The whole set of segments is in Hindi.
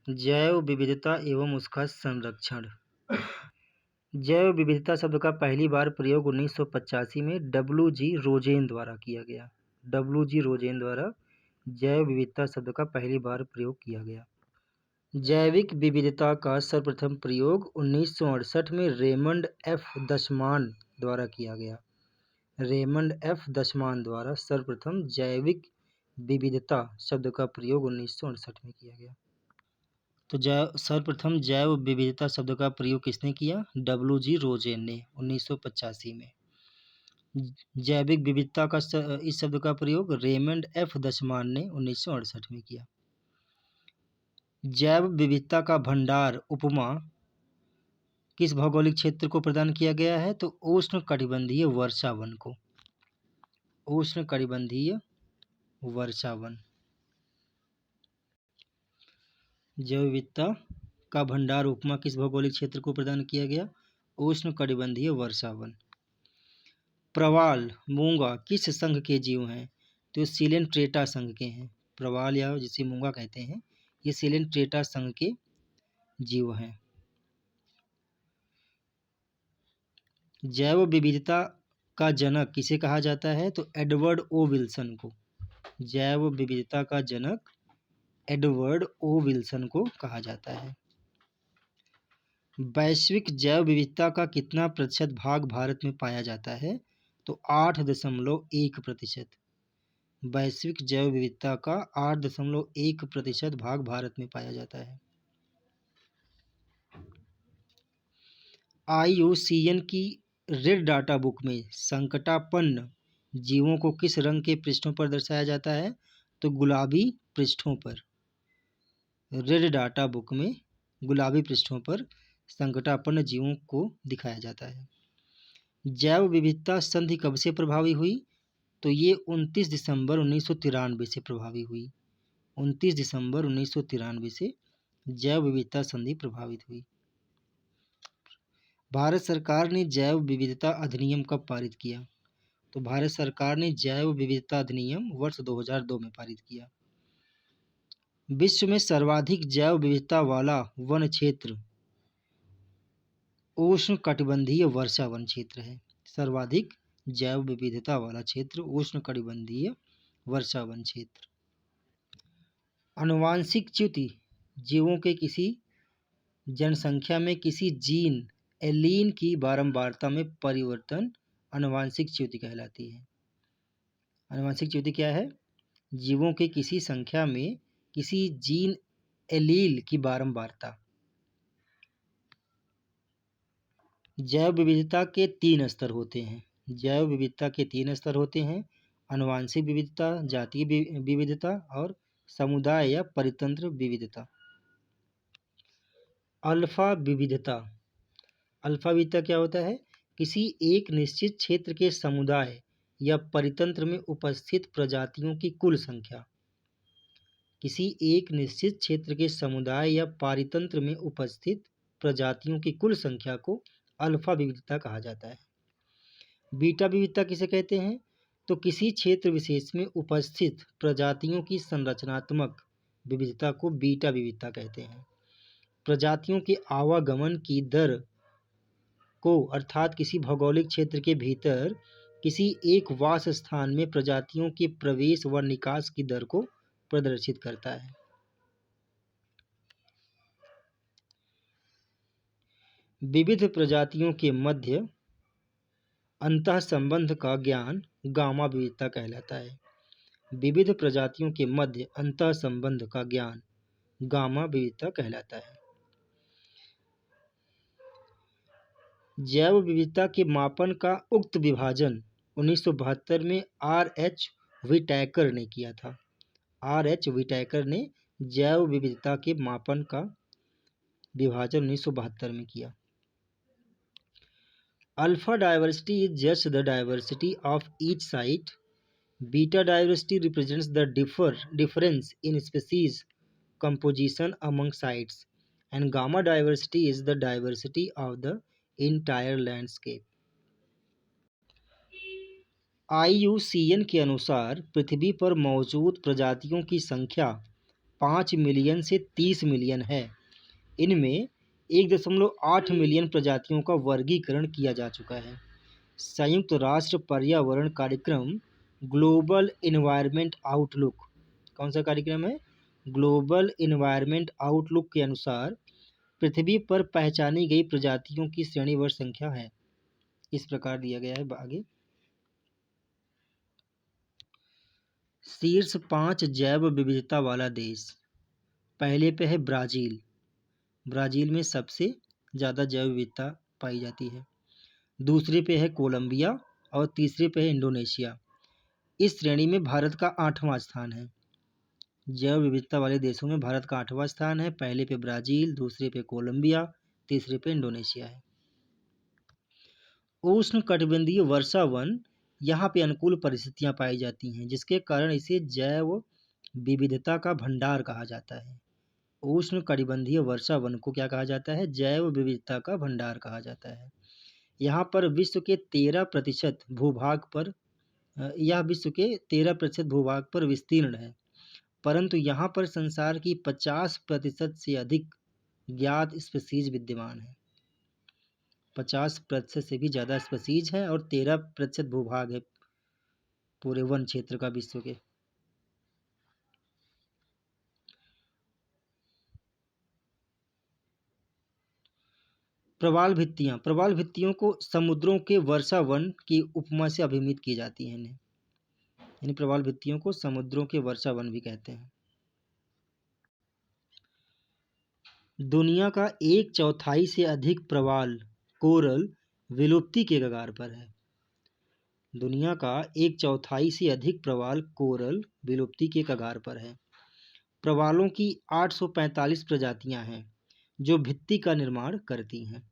जैव विविधता एवं उसका संरक्षण। जैव विविधता शब्द का पहली बार प्रयोग 1985 में डब्ल्यू.जी. रोजेन द्वारा किया गया। डब्ल्यू.जी. रोजेन द्वारा जैव विविधता शब्द का पहली बार प्रयोग किया गया। जैविक विविधता का सर्वप्रथम प्रयोग 1968 में रेमंड एफ. दशमान द्वारा किया गया। Raymond F. दशमान द्वारा सर्वप्रथम जैविक विविधता शब्द का प्रयोग 1968 में किया गया। तो सर्वप्रथम जैव विविधता शब्द का प्रयोग किसने किया? डब्ल्यू.जी. रोजेन ने 1985 में। जैविक विविधता का इस शब्द का प्रयोग रेमंड एफ. दशमान ने 1968 में किया। जैव विविधता का भंडार उपमा किस भौगोलिक क्षेत्र को प्रदान किया गया है? तो उष्णकटिबंधीय वर्षा वन को। उष्णकटिबंधीय वर्षा वन। जैव विविधता का भंडार उपमा किस भौगोलिक क्षेत्र को प्रदान किया गया? उष्णकटिबंधीय वर्षा वन। प्रवाल मूंगा किस संघ के जीव हैं? तो सिलेंट्रेटा संघ के हैं। प्रवाल या जिसे मूंगा कहते हैं, ये सिलेंट्रेटा संघ के जीव हैं। जैव विविधता का जनक किसे कहा जाता है? तो एडवर्ड ओ. विल्सन को। जैव विविधता का जनक एडवर्ड ओ. विल्सन को कहा जाता है। वैश्विक जैव विविधता का कितना प्रतिशत भाग भारत में पाया जाता है? तो 8.1%। वैश्विक जैव विविधता का 8.1% भाग भारत में पाया जाता है। IUCN की रेड डाटा बुक में संकटापन्न जीवों को किस रंग के पृष्ठों पर दर्शाया जाता है? तो गुलाबी पृष्ठों पर। रेड डाटा बुक में गुलाबी पृष्ठों पर संकटापन्न जीवों को दिखाया जाता है। जैव विविधता संधि कब से प्रभावी हुई? तो ये 29 दिसंबर 1993 से प्रभावी हुई। 29 दिसंबर 1993 से जैव विविधता संधि प्रभावित हुई। भारत सरकार ने जैव विविधता अधिनियम कब पारित किया? तो भारत सरकार ने जैव विविधता अधिनियम वर्ष 2002 में पारित किया। विश्व में सर्वाधिक जैव विविधता वाला वन क्षेत्र उष्णकटिबंधीय वर्षा वन क्षेत्र है। सर्वाधिक जैव विविधता वाला क्षेत्र उष्णकटिबंधीय वर्षा वन क्षेत्र। आनुवांशिक च्युति जीवों के किसी जनसंख्या में किसी जीन एलीन की बारंबारता में परिवर्तन आनुवांशिक च्युति कहलाती है। आनुवांशिक च्युति क्या है? जीवों के किसी संख्या में किसी जीन एलील की बारंबारता। जैव विविधता के 3 स्तर होते हैं। जैव विविधता के 3 स्तर होते हैं: आनुवांशिक विविधता, जातीय विविधता और समुदाय या परितंत्र विविधता। अल्फा विविधता। अल्फा विविधता क्या होता है? किसी एक निश्चित क्षेत्र के समुदाय या परितंत्र में उपस्थित प्रजातियों की कुल संख्या। किसी एक निश्चित क्षेत्र के समुदाय या पारितंत्र में उपस्थित प्रजातियों की कुल संख्या को अल्फा विविधता कहा जाता है। बीटा विविधता किसे कहते हैं? तो किसी क्षेत्र विशेष में उपस्थित प्रजातियों की संरचनात्मक विविधता को बीटा विविधता कहते हैं। प्रजातियों के आवागमन की दर को, अर्थात किसी भौगोलिक क्षेत्र के भीतर किसी एक वास स्थान में प्रजातियों के प्रवेश व निकास की दर को प्रदर्शित करता है। विविध प्रजातियों के मध्य अंतः संबंध का ज्ञान गामा विविधता कहलाता है। विविध प्रजातियों के मध्य अंतः संबंध का ज्ञान गामा विविधता कहलाता है। जैव विविधता के मापन का उक्त विभाजन 1972 में R.H. व्हिटैकर ने किया था। R.H. व्हिटैकर ने जैव विविधता के मापन का विभाजन 1972 में किया। Alpha diversity is just the diversity of each site. Beta diversity represents the difference in species composition among sites, and gamma diversity is the diversity of the entire landscape. IUCN के अनुसार पृथ्वी पर मौजूद प्रजातियों की संख्या 5 मिलियन से 30 मिलियन है। इनमें 1.8 मिलियन प्रजातियों का वर्गीकरण किया जा चुका है। संयुक्त राष्ट्र पर्यावरण कार्यक्रम ग्लोबल इन्वायरमेंट आउटलुक, कौन सा कार्यक्रम है? ग्लोबल इन्वायरमेंट आउटलुक के अनुसार पृथ्वी पर पहचानी गई प्रजातियों की श्रेणीवार संख्या है, इस प्रकार दिया गया है आगे। शीर्ष 5 जैव विविधता वाला देश। पहले पे है ब्राज़ील। ब्राज़ील में सबसे ज़्यादा जैव विविधता पाई जाती है। दूसरे पे है कोलंबिया और तीसरे पे है इंडोनेशिया। इस श्रेणी में भारत का 8वां स्थान है। जैव विविधता वाले देशों में भारत का 8वां स्थान है। पहले पे ब्राज़ील, दूसरे पे कोलंबिया, तीसरे पे इंडोनेशिया है। उष्णकटिबंधीय वर्षा वन यहाँ पे अनुकूल परिस्थितियाँ पाई जाती हैं, जिसके कारण इसे जैव विविधता का भंडार कहा जाता है। उष्णकटिबंधीय वर्षा वन को क्या कहा जाता है? जैव विविधता का भंडार कहा जाता है। यहाँ पर विश्व के 13% भूभाग पर यह विश्व के 13% भूभाग पर विस्तीर्ण है, परंतु यहाँ पर संसार की 50% से अधिक ज्ञात स्पीशीज विद्यमान है। 50% से भी ज़्यादा स्पीशीज है और 13% भूभाग है पूरे वन क्षेत्र का विश्व के। प्रवाल भित्तियाँ। प्रवाल भित्तियों को समुद्रों के वर्षा वन की उपमा से अभिमित की जाती है। इन्हें प्रवाल भित्तियों को समुद्रों के वर्षा वन भी कहते हैं। दुनिया का 1/4 से अधिक प्रवाल कोरल विलुप्ति के कगार पर है। दुनिया का 1/4 से अधिक प्रवाल कोरल विलुप्ति के कगार पर है। प्रवालों की 845 प्रजातियां हैं जो भित्ति का निर्माण करती हैं।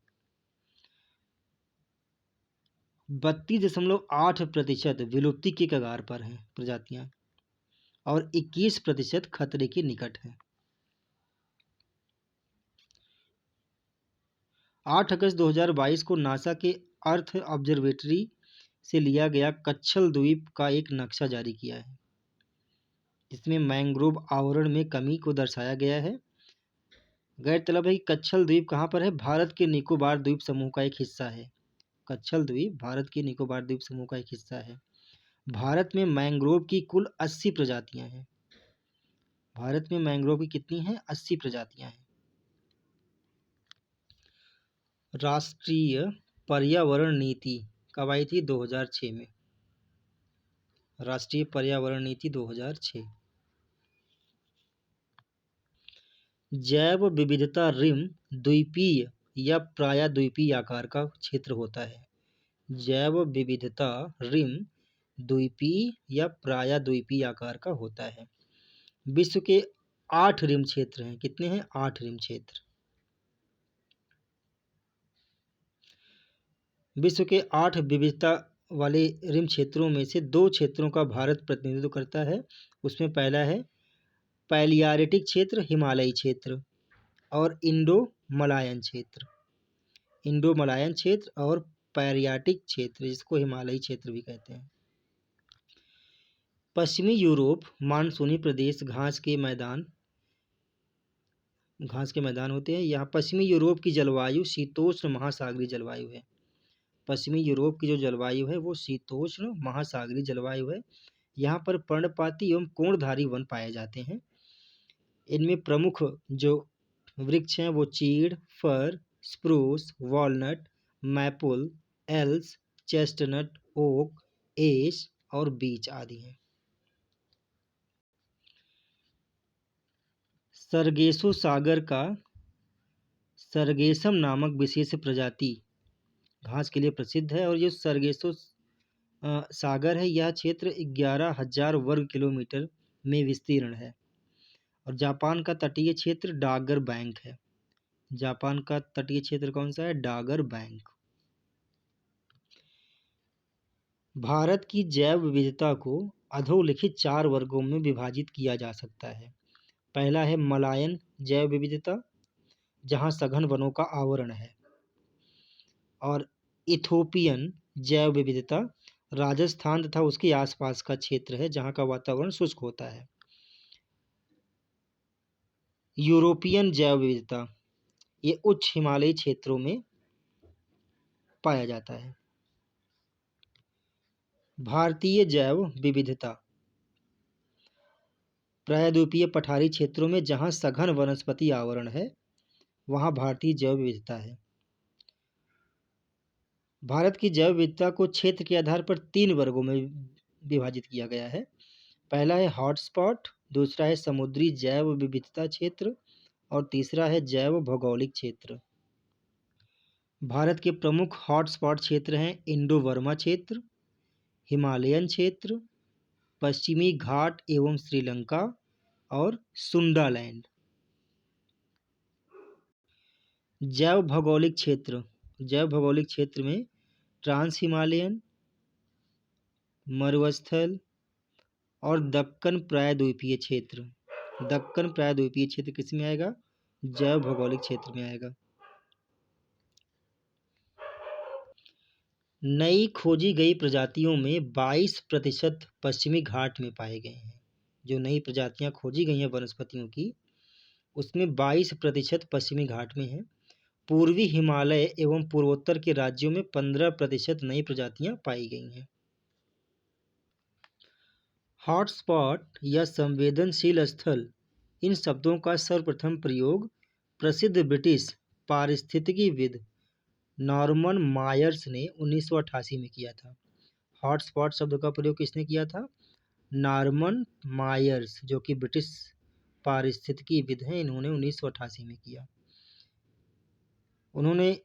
32.8% विलुप्ति के कगार पर हैं प्रजातियां और 21% खतरे के निकट हैं। 8 अगस्त 2022 को नासा के अर्थ ऑब्जर्वेटरी से लिया गया कच्छल द्वीप का एक नक्शा जारी किया है। इसमें मैंग्रोव आवरण में कमी को दर्शाया गया है। गौरतलब है कि कच्छल द्वीप कहाँ पर है? भारत के निकोबार द्वीप समूह का एक हिस्सा है। कच्छल द्वीप भारत के निकोबार द्वीप समूह का एक हिस्सा है। भारत में मैंग्रोव की कुल 80 प्रजातियां हैं। भारत में मैंग्रोव की कितनी हैं? 80 प्रजातियां हैं। राष्ट्रीय पर्यावरण नीति कब आई थी? 2006 में। राष्ट्रीय पर्यावरण नीति 2006। जैव विविधता रिम द्वीपीय या प्रायद्वीपीय आकार का क्षेत्र होता है। जैव विविधता रिम द्वीपीय या प्रायद्वीपीय आकार का होता है। विश्व के 8 रिम क्षेत्र हैं। कितने हैं? 8 रिम क्षेत्र। विश्व के 8 विविधता वाले रिम क्षेत्रों में से 2 क्षेत्रों का भारत प्रतिनिधित्व करता है। उसमें पहला है पैलियार्टिक क्षेत्र, हिमालयी क्षेत्र, और इंडो मलायन क्षेत्र। इंडो मलायन क्षेत्र और पैलियार्टिक क्षेत्र, जिसको हिमालयी क्षेत्र भी कहते हैं। पश्चिमी यूरोप मानसूनी प्रदेश घास के मैदान होते हैं। यहाँ पश्चिमी यूरोप की जलवायु शीतोष्ण महासागरीय जलवायु है। पश्चिमी यूरोप की जो जलवायु है वो शीतोष्ण महासागरीय जलवायु है। यहाँ पर पर्णपाती एवं कोणधारी वन पाए जाते हैं। इनमें प्रमुख जो वृक्ष हैं वो चीड़, fir, spruce, walnut, maple, elms, chestnut, oak, ash और बीच आदि हैं। सरगेसो सागर का सरगेसम नामक विशेष प्रजाति घास के लिए प्रसिद्ध है और ये सरगेसो सागर है, यह क्षेत्र 11,000 वर्ग किलोमीटर में विस्तीर्ण है। और जापान का तटीय क्षेत्र डागर बैंक है। जापान का तटीय क्षेत्र कौन सा है? डागर बैंक। भारत की जैव विविधता को अधोलिखित 4 वर्गों में विभाजित किया जा सकता है। पहला है मलायन जैव विविधता, जहाँ सघन वनों का आवरण है। और इथोपियन जैव विविधता, राजस्थान तथा उसके आसपास का क्षेत्र है जहाँ का वातावरण शुष्क होता है। यूरोपियन जैव विविधता, ये उच्च हिमालयी क्षेत्रों में पाया जाता है। भारतीय जैव विविधता, प्रायद्वीपीय पठारी क्षेत्रों में जहां सघन वनस्पति आवरण है वहां भारतीय जैव विविधता है। भारत की जैव विविधता को क्षेत्र के आधार पर 3 वर्गों में विभाजित किया गया है। पहला है हॉटस्पॉट, दूसरा है समुद्री जैव विविधता क्षेत्र और तीसरा है जैव भौगोलिक क्षेत्र। भारत के प्रमुख हॉटस्पॉट क्षेत्र हैं इंडो बर्मा क्षेत्र, हिमालयन क्षेत्र, पश्चिमी घाट एवं श्रीलंका और सुंडालैंड। जैव भौगोलिक क्षेत्र, जैव भौगोलिक क्षेत्र में ट्रांस हिमालयन, मरुस्थल और दक्कन प्रायद्वीपीय क्षेत्र। दक्कन प्रायद्वीपीय क्षेत्र किस में आएगा? जैव भौगोलिक क्षेत्र में आएगा। नई खोजी गई प्रजातियों में 22% पश्चिमी घाट में पाए गए हैं। जो नई प्रजातियां खोजी गई हैं वनस्पतियों की, उसमें 22% पश्चिमी घाट में है। पूर्वी हिमालय एवं पूर्वोत्तर के राज्यों में 15% नई प्रजातियां पाई गई हैं। हॉटस्पॉट या संवेदनशील स्थल, इन शब्दों का सर्वप्रथम प्रयोग प्रसिद्ध ब्रिटिश पारिस्थितिकीविद नॉर्मन मायर्स ने 1988 में किया था। हॉटस्पॉट शब्द का प्रयोग किसने किया था? नॉर्मन मायर्स, जो कि ब्रिटिश पारिस्थितिकीविद हैं। इन्होंने 1988 में किया। उन्होंने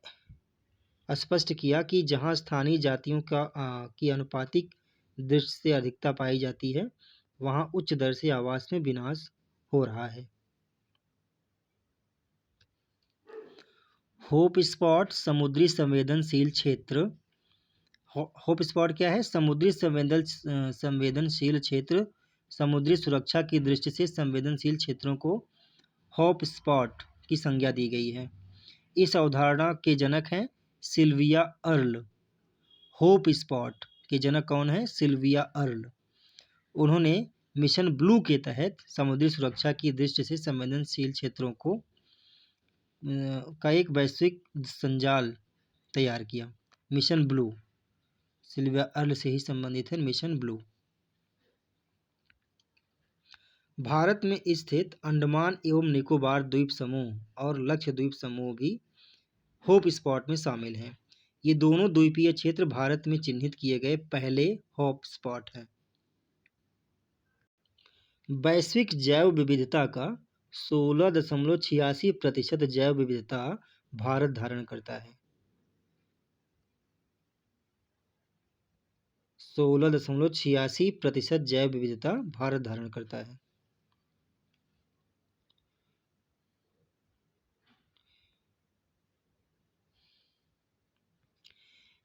स्पष्ट किया कि जहां स्थानीय जातियों की अनुपातिक दृष्टि से अधिकता पाई जाती है वहां उच्च दर से आवास में विनाश हो रहा है। होप स्पॉट समुद्री संवेदनशील क्षेत्र। होप स्पॉट क्या है? समुद्री संवेदनशील क्षेत्र। समुद्री सुरक्षा की दृष्टि से संवेदनशील क्षेत्रों को होप स्पॉट की संज्ञा दी गई है। इस अवधारणा के जनक हैं सिल्विया अर्ल। होप स्पॉट के जनक कौन है? Sylvia Earle. उन्होंने मिशन ब्लू के तहत समुद्री सुरक्षा की दृष्टि से संवेदनशील क्षेत्रों को का एक वैश्विक संजाल तैयार किया। मिशन ब्लू सिल्विया अर्ल से ही संबंधित है मिशन ब्लू। भारत में स्थित अंडमान एवं निकोबार द्वीप समूह और लक्षद्वीप समूह भी होप स्पॉट में शामिल हैं। ये दोनों द्वीपीय क्षेत्र भारत में चिन्हित किए गए पहले होप स्पॉट हैं। वैश्विक जैव विविधता का 16.86% जैव विविधता भारत धारण करता है। 16.86% जैव विविधता भारत धारण करता है।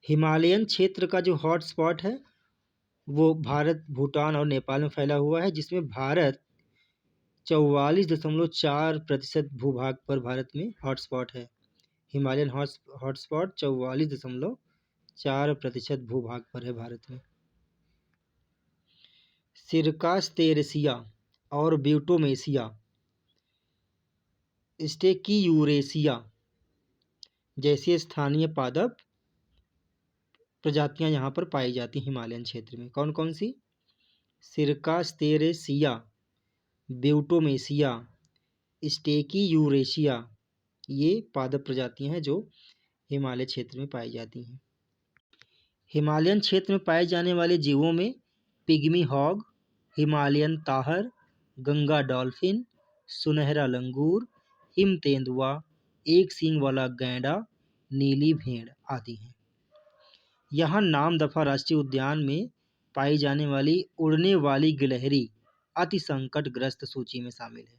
हिमालयन क्षेत्र का जो हॉटस्पॉट है वो भारत, भूटान और नेपाल में फैला हुआ है, जिसमें भारत 44.4% भूभाग पर भारत में हॉटस्पॉट है। हिमालयन हॉटस्पॉट 44.4% भूभाग पर है भारत में। सिरकास्तेरेसिया और ब्यूटोमेसिया, स्टेकीयूरेसिया जैसी स्थानीय पादप प्रजातियां यहाँ पर पाई जाती हैं हिमालयन क्षेत्र में। कौन कौन सी? सिरकास्तेरेसिया, ब्यूटोमेसिया, स्टेकीयूरेसिया, ये पादप प्रजातियां हैं जो हिमालय क्षेत्र में पाई जाती हैं। हिमालयन क्षेत्र में पाए जाने वाले जीवों में pygmy hog, Himalayan tahr, Ganga dolphin, सुनहरा लंगूर, हिम तेंदुआ, एक सींग वाला गैंडा, नीली भेड़ आदि हैं। यहाँ नामदफा राष्ट्रीय उद्यान में पाई जाने वाली उड़ने वाली गिलहरी अति संकटग्रस्त सूची में शामिल है।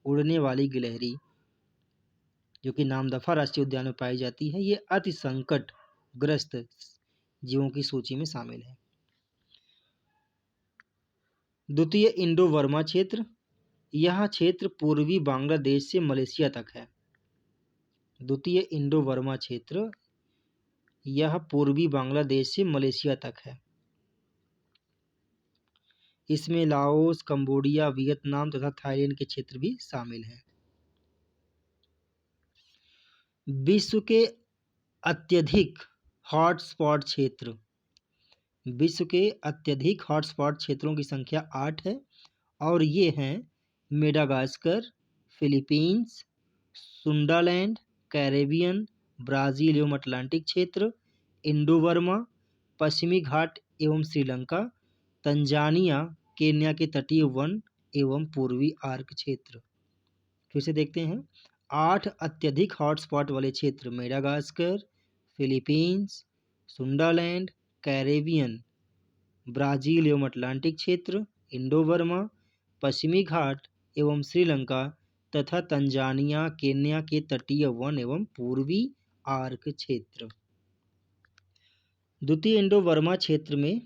उड़ने वाली गिलहरी जो कि नामदफा राष्ट्रीय उद्यान में पाई जाती है, ये अति संकटग्रस्त जीवों की सूची में शामिल है। द्वितीय इंडो बर्मा क्षेत्र, यह क्षेत्र पूर्वी बांग्लादेश से मलेशिया तक है। द्वितीय इंडो बर्मा क्षेत्र यह पूर्वी बांग्लादेश से मलेशिया तक है। इसमें लाओस, कंबोडिया, वियतनाम तथा थाईलैंड के क्षेत्र भी शामिल हैं। विश्व के अत्यधिक हॉटस्पॉट क्षेत्र। विश्व के अत्यधिक हॉटस्पॉट क्षेत्रों की संख्या 8 है और ये हैं Madagascar, Philippines, Sundaland, Caribbean, Brazil एवं अटलांटिक क्षेत्र, इंडो बर्मा, पश्चिमी घाट एवं श्रीलंका, तंजानिया, केन्या के तटीय वन एवं पूर्वी आर्क क्षेत्र। फिर से देखते हैं, 8 अत्यधिक हॉटस्पॉट वाले क्षेत्र Madagascar, Philippines, Sundaland, Caribbean, Brazil एवं अटलांटिक क्षेत्र, इंडो बर्मा, पश्चिमी घाट एवं श्रीलंका तथा तंजानिया, केन्या के तटीय वन एवं पूर्वी आर्क क्षेत्र। द्वितीय इंडो बर्मा क्षेत्र में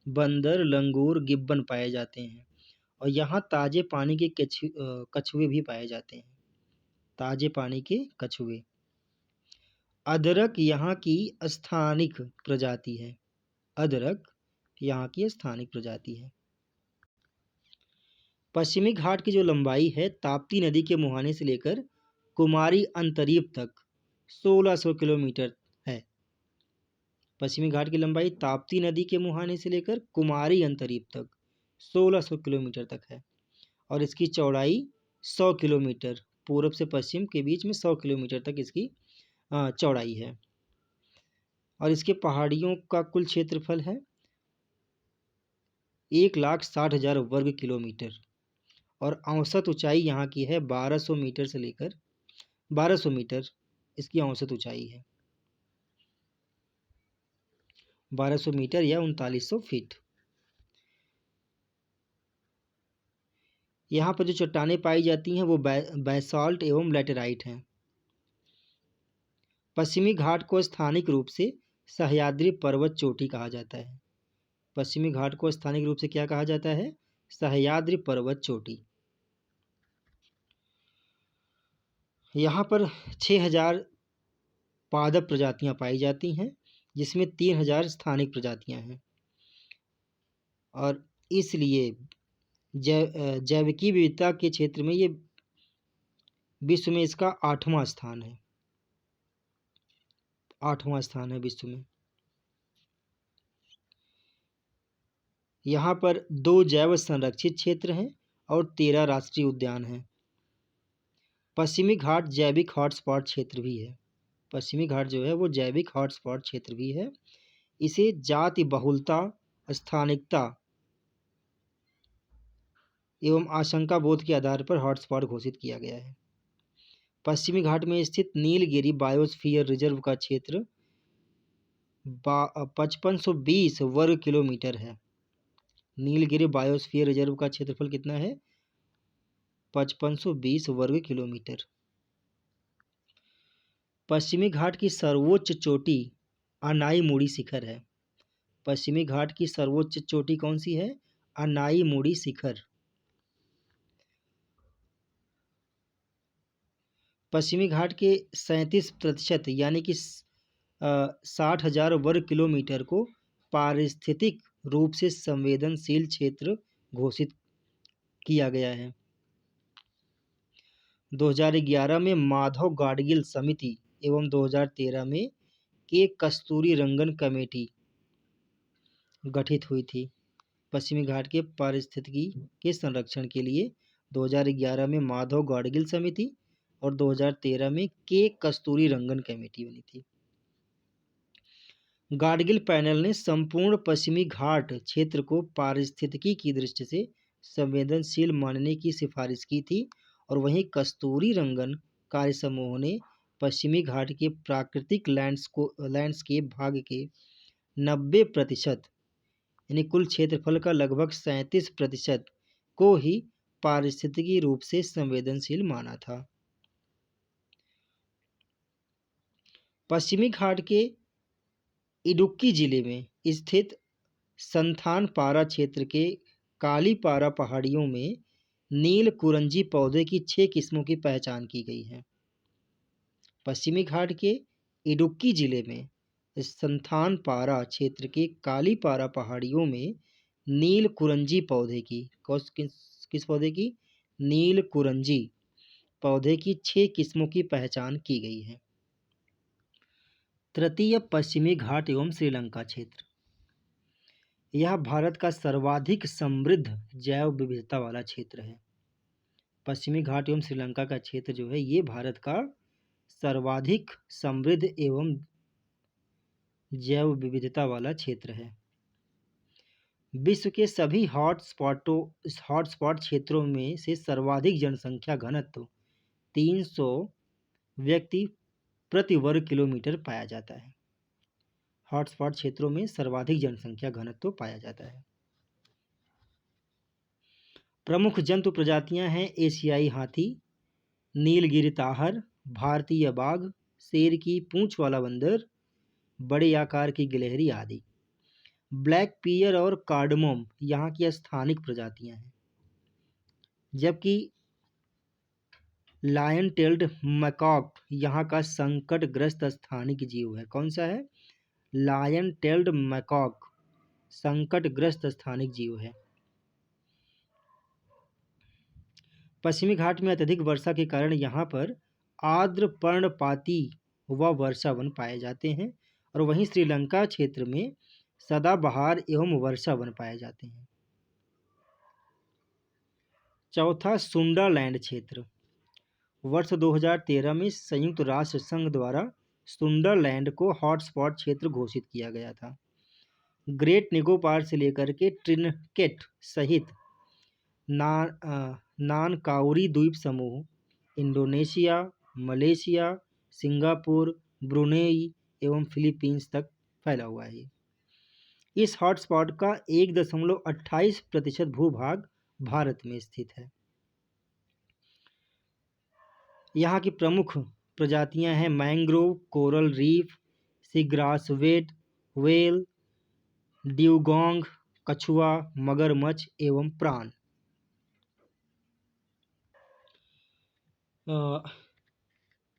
बंदर, लंगूर, गिब्बन पाए जाते हैं और यहाँ ताजे पानी के कछुए भी पाए जाते हैं। ताजे पानी के कछुए। अदरक यहाँ की स्थानिक प्रजाति है। अदरक यहाँ की स्थानिक प्रजाति है। पश्चिमी घाट की जो लंबाई है ताप्ती नदी के मुहाने से लेकर कुमारी अंतरीप तक 1600 किलोमीटर है। पश्चिमी घाट की लंबाई ताप्ती नदी के मुहाने से लेकर कुमारी अंतरीप तक 1600 किलोमीटर तक है और इसकी चौड़ाई 100 किलोमीटर, पूर्व से पश्चिम के बीच में 100 किलोमीटर तक इसकी चौड़ाई है और इसके पहाड़ियों का कुल क्षेत्रफल है 1,60,000 वर्ग किलोमीटर और औसत ऊंचाई यहाँ की है 1200 मीटर से लेकर 1200 मीटर इसकी औसत ऊंचाई है। 1200 मीटर या 3900 फीट। यहाँ पर जो चट्टानें पाई जाती हैं वो बैसाल्ट एवं लैटेराइट हैं। पश्चिमी घाट को स्थानिक रूप से सह्याद्री पर्वत चोटी कहा जाता है। पश्चिमी घाट को स्थानिक रूप से क्या कहा जाता है? सह्याद्री पर्वत चोटी। यहाँ पर 6000 पादप प्रजातियां पाई जाती हैं जिसमें 3000 स्थानिक प्रजातियां हैं और इसलिए जैविकी विविधता के क्षेत्र में ये विश्व में इसका 8वां स्थान है। 8वां स्थान है विश्व में। यहाँ पर 2 जैव संरक्षित क्षेत्र हैं और 13 राष्ट्रीय उद्यान हैं। पश्चिमी घाट जैविक हॉटस्पॉट क्षेत्र भी है। पश्चिमी घाट जो है वो जैविक हॉटस्पॉट क्षेत्र भी है। इसे जाति बहुलता, स्थानिकता एवं आशंका बोध के आधार पर हॉटस्पॉट घोषित किया गया है। पश्चिमी घाट में स्थित नीलगिरी बायोस्फीयर रिजर्व का क्षेत्र 5520 वर्ग किलोमीटर है। नीलगिरी बायोस्फीयर रिजर्व का क्षेत्रफल कितना है? 5520 वर्ग किलोमीटर। पश्चिमी घाट की सर्वोच्च चोटी अनाईमुड़ी शिखर है। पश्चिमी घाट की सर्वोच्च चोटी कौन सी है? अनाईमुड़ी शिखर। पश्चिमी घाट के 37% यानी कि 60,000 वर्ग किलोमीटर को पारिस्थितिक रूप से संवेदनशील क्षेत्र घोषित किया गया है। 2011 में माधव गाडगिल समिति एवं 2013 में के कस्तूरी रंगन कमेटी गठित हुई थी पश्चिमी घाट के पारिस्थितिकी के संरक्षण के लिए। 2011 में माधव गाडगिल समिति और 2013 में के कस्तूरी रंगन कमेटी बनी थी। गाडगिल पैनल ने संपूर्ण पश्चिमी घाट क्षेत्र को पारिस्थितिकी की दृष्टि से संवेदनशील मानने की सिफारिश की थी और वहीं कस्तूरी रंगन कार्य समूह ने पश्चिमी घाट के प्राकृतिक लैंडस्केप भाग के 90% यानी कुल क्षेत्रफल का लगभग 37% को ही पारिस्थितिकी रूप से संवेदनशील माना था। पश्चिमी घाट के इडुक्की जिले में स्थित संथानपारा क्षेत्र के कालीपारा पहाड़ियों में नील कुरंजी पौधे की 6 किस्मों की पहचान की गई है। पश्चिमी घाट के इडुक्की जिले में संथानपारा क्षेत्र के कालीपारा पहाड़ियों में नील कुरंजी पौधे की किस पौधे की? नील कुरंजी पौधे की 6 किस्मों की पहचान की गई है। तृतीय पश्चिमी घाट एवं श्रीलंका क्षेत्र। यह भारत का सर्वाधिक समृद्ध जैव विविधता वाला क्षेत्र है। पश्चिमी घाट एवं श्रीलंका का क्षेत्र जो है ये भारत का सर्वाधिक समृद्ध एवं जैव विविधता वाला क्षेत्र है। विश्व के सभी हॉटस्पॉट क्षेत्रों में से सर्वाधिक जनसंख्या घनत्व 300 व्यक्ति प्रति वर्ग किलोमीटर पाया जाता है। हॉटस्पॉट क्षेत्रों में सर्वाधिक जनसंख्या घनत्व पाया जाता है। प्रमुख जंतु प्रजातियां हैं एशियाई हाथी, नीलगिरी ताहर, भारतीय बाघ, शेर की पूंछ वाला बंदर, बड़े आकार की गिलहरी आदि। ब्लैक पियर और कार्डमोम यहाँ की स्थानिक प्रजातियां हैं, जबकि लायन टेल्ड मैकॉक यहाँ का संकटग्रस्त स्थानिक जीव है। कौन सा है? लायन टेल्ड मैकॉक संकटग्रस्त स्थानिक जीव है। पश्चिमी घाट में अत्यधिक वर्षा के कारण यहाँ पर आर्द्र पर्णपाती व वर्षावन पाए जाते हैं, और वहीं श्रीलंका क्षेत्र में सदाबहार एवं वर्षावन पाए जाते हैं। चौथा, सुंडालैंड क्षेत्र। वर्ष 2013 में संयुक्त राष्ट्र संघ द्वारा सुंडालैंड को हॉटस्पॉट क्षेत्र घोषित किया गया था। ग्रेट निकोबार से लेकर के ट्रिनिकेट सहित नानकाउरी द्वीप समूह, इंडोनेशिया, मलेशिया, सिंगापुर, ब्रुनेई एवं फिलीपींस तक फैला हुआ है। इस हॉटस्पॉट का 1.28% भूभाग भारत में स्थित है। यहाँ की प्रमुख प्रजातियां हैं मैंग्रोव, कोरल रीफ, सीग्रास वेट, व्हेल, ड्यूगोंग, कछुआ, मगरमच्छ एवं प्राण।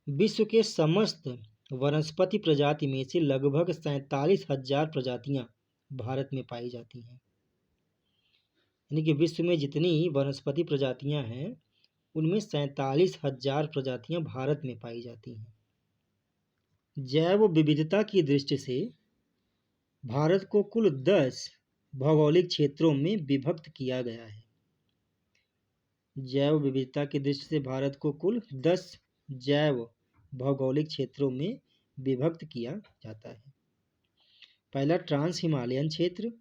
विश्व के समस्त वनस्पति प्रजाति में से लगभग 47,000 प्रजातियां भारत में पाई जाती हैं। यानी कि विश्व में जितनी वनस्पति प्रजातियां हैं उनमें 47,000 प्रजातियां भारत में पाई जाती हैं। जैव विविधता की दृष्टि से भारत को कुल 10 भौगोलिक क्षेत्रों में विभक्त किया गया है। जैव विविधता की दृष्टि से भारत को कुल 10 जैव भौगोलिक क्षेत्रों में विभक्त किया जाता है। पहला, ट्रांस हिमालयन क्षेत्र।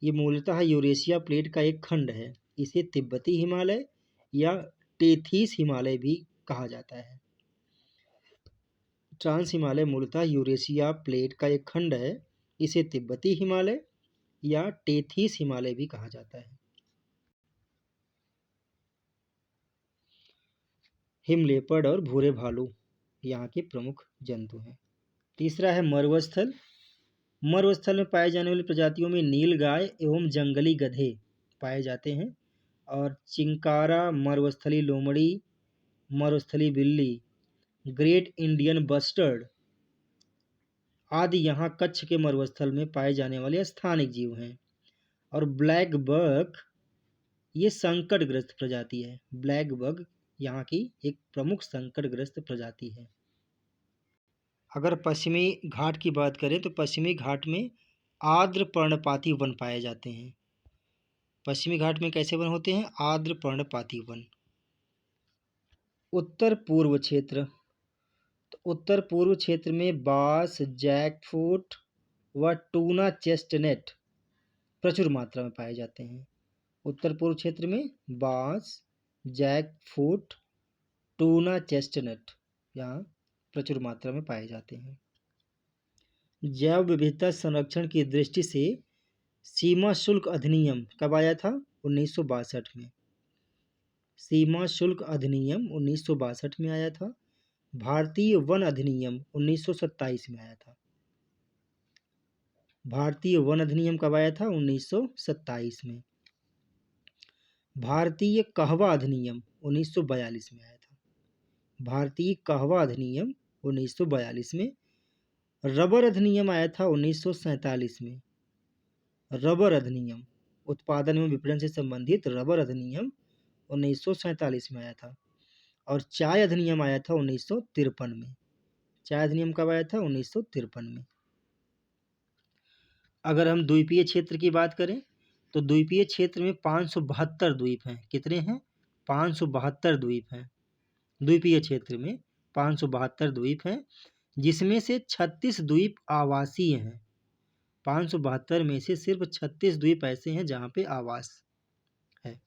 ये मूलतः यूरेशिया प्लेट का एक खंड है। इसे तिब्बती हिमालय या टेथीस हिमालय भी कहा जाता है। ट्रांस हिमालय मूलतः यूरेशिया प्लेट का एक खंड है। इसे तिब्बती हिमालय या टेथीस हिमालय भी कहा जाता है। हिम लेपर्ड और भूरे भालू यहाँ के प्रमुख जंतु हैं। तीसरा है मरुस्थल। मरुस्थल में पाए जाने वाली प्रजातियों में नीलगाय एवं जंगली गधे पाए जाते हैं, और चिंकारा, मरुस्थली लोमड़ी, मरुस्थली बिल्ली, ग्रेट इंडियन बस्टर्ड आदि यहाँ कच्छ के मरुस्थल में पाए जाने वाले स्थानिक जीव हैं। और ब्लैक बक ये संकटग्रस्त प्रजाति है। ब्लैक बग यहाँ की एक प्रमुख संकटग्रस्त प्रजाति है। अगर पश्चिमी घाट की बात करें तो पश्चिमी घाट में आर्द्र पर्णपाती वन पाए जाते हैं। पश्चिमी घाट में कैसे वन होते हैं? आर्द्र पर्णपाती वन। उत्तर पूर्व क्षेत्र। तो उत्तर पूर्व क्षेत्र में बांस, जैकफ्रूट व टूना चेस्टनट प्रचुर मात्रा में पाए जाते हैं। उत्तर पूर्व क्षेत्र में बांस, जैकफ्रूट, टूना चेस्टनट यहाँ प्रचुर मात्रा में पाए जाते हैं। जैव विविधता संरक्षण की दृष्टि से सीमा शुल्क अधिनियम कब आया था? 1962 में। सीमा शुल्क अधिनियम 1962 में आया था। भारतीय वन अधिनियम 1927 में आया था। भारतीय वन अधिनियम कब आया था? 1927 में। भारतीय कहवा अधिनियम 1942 में आया था। भारतीय कहवा अधिनियम 1942 में। रबर अधिनियम आया था 1947 में। रबर अधिनियम, उत्पादन एवं विपणन से संबंधित रबर अधिनियम 1947 में आया था। और चाय अधिनियम आया था 1953 में। चाय अधिनियम कब आया था? 1953 में। अगर हम द्वीपीय क्षेत्र की बात करें तो द्वीपीय क्षेत्र में 572 द्वीप हैं। कितने हैं? 572 द्वीप हैं। द्वीपीय क्षेत्र में 572 द्वीप हैं, जिसमें से 36 द्वीप आवासीय हैं। 572 में से सिर्फ 36 द्वीप ऐसे हैं जहां पे आवास है।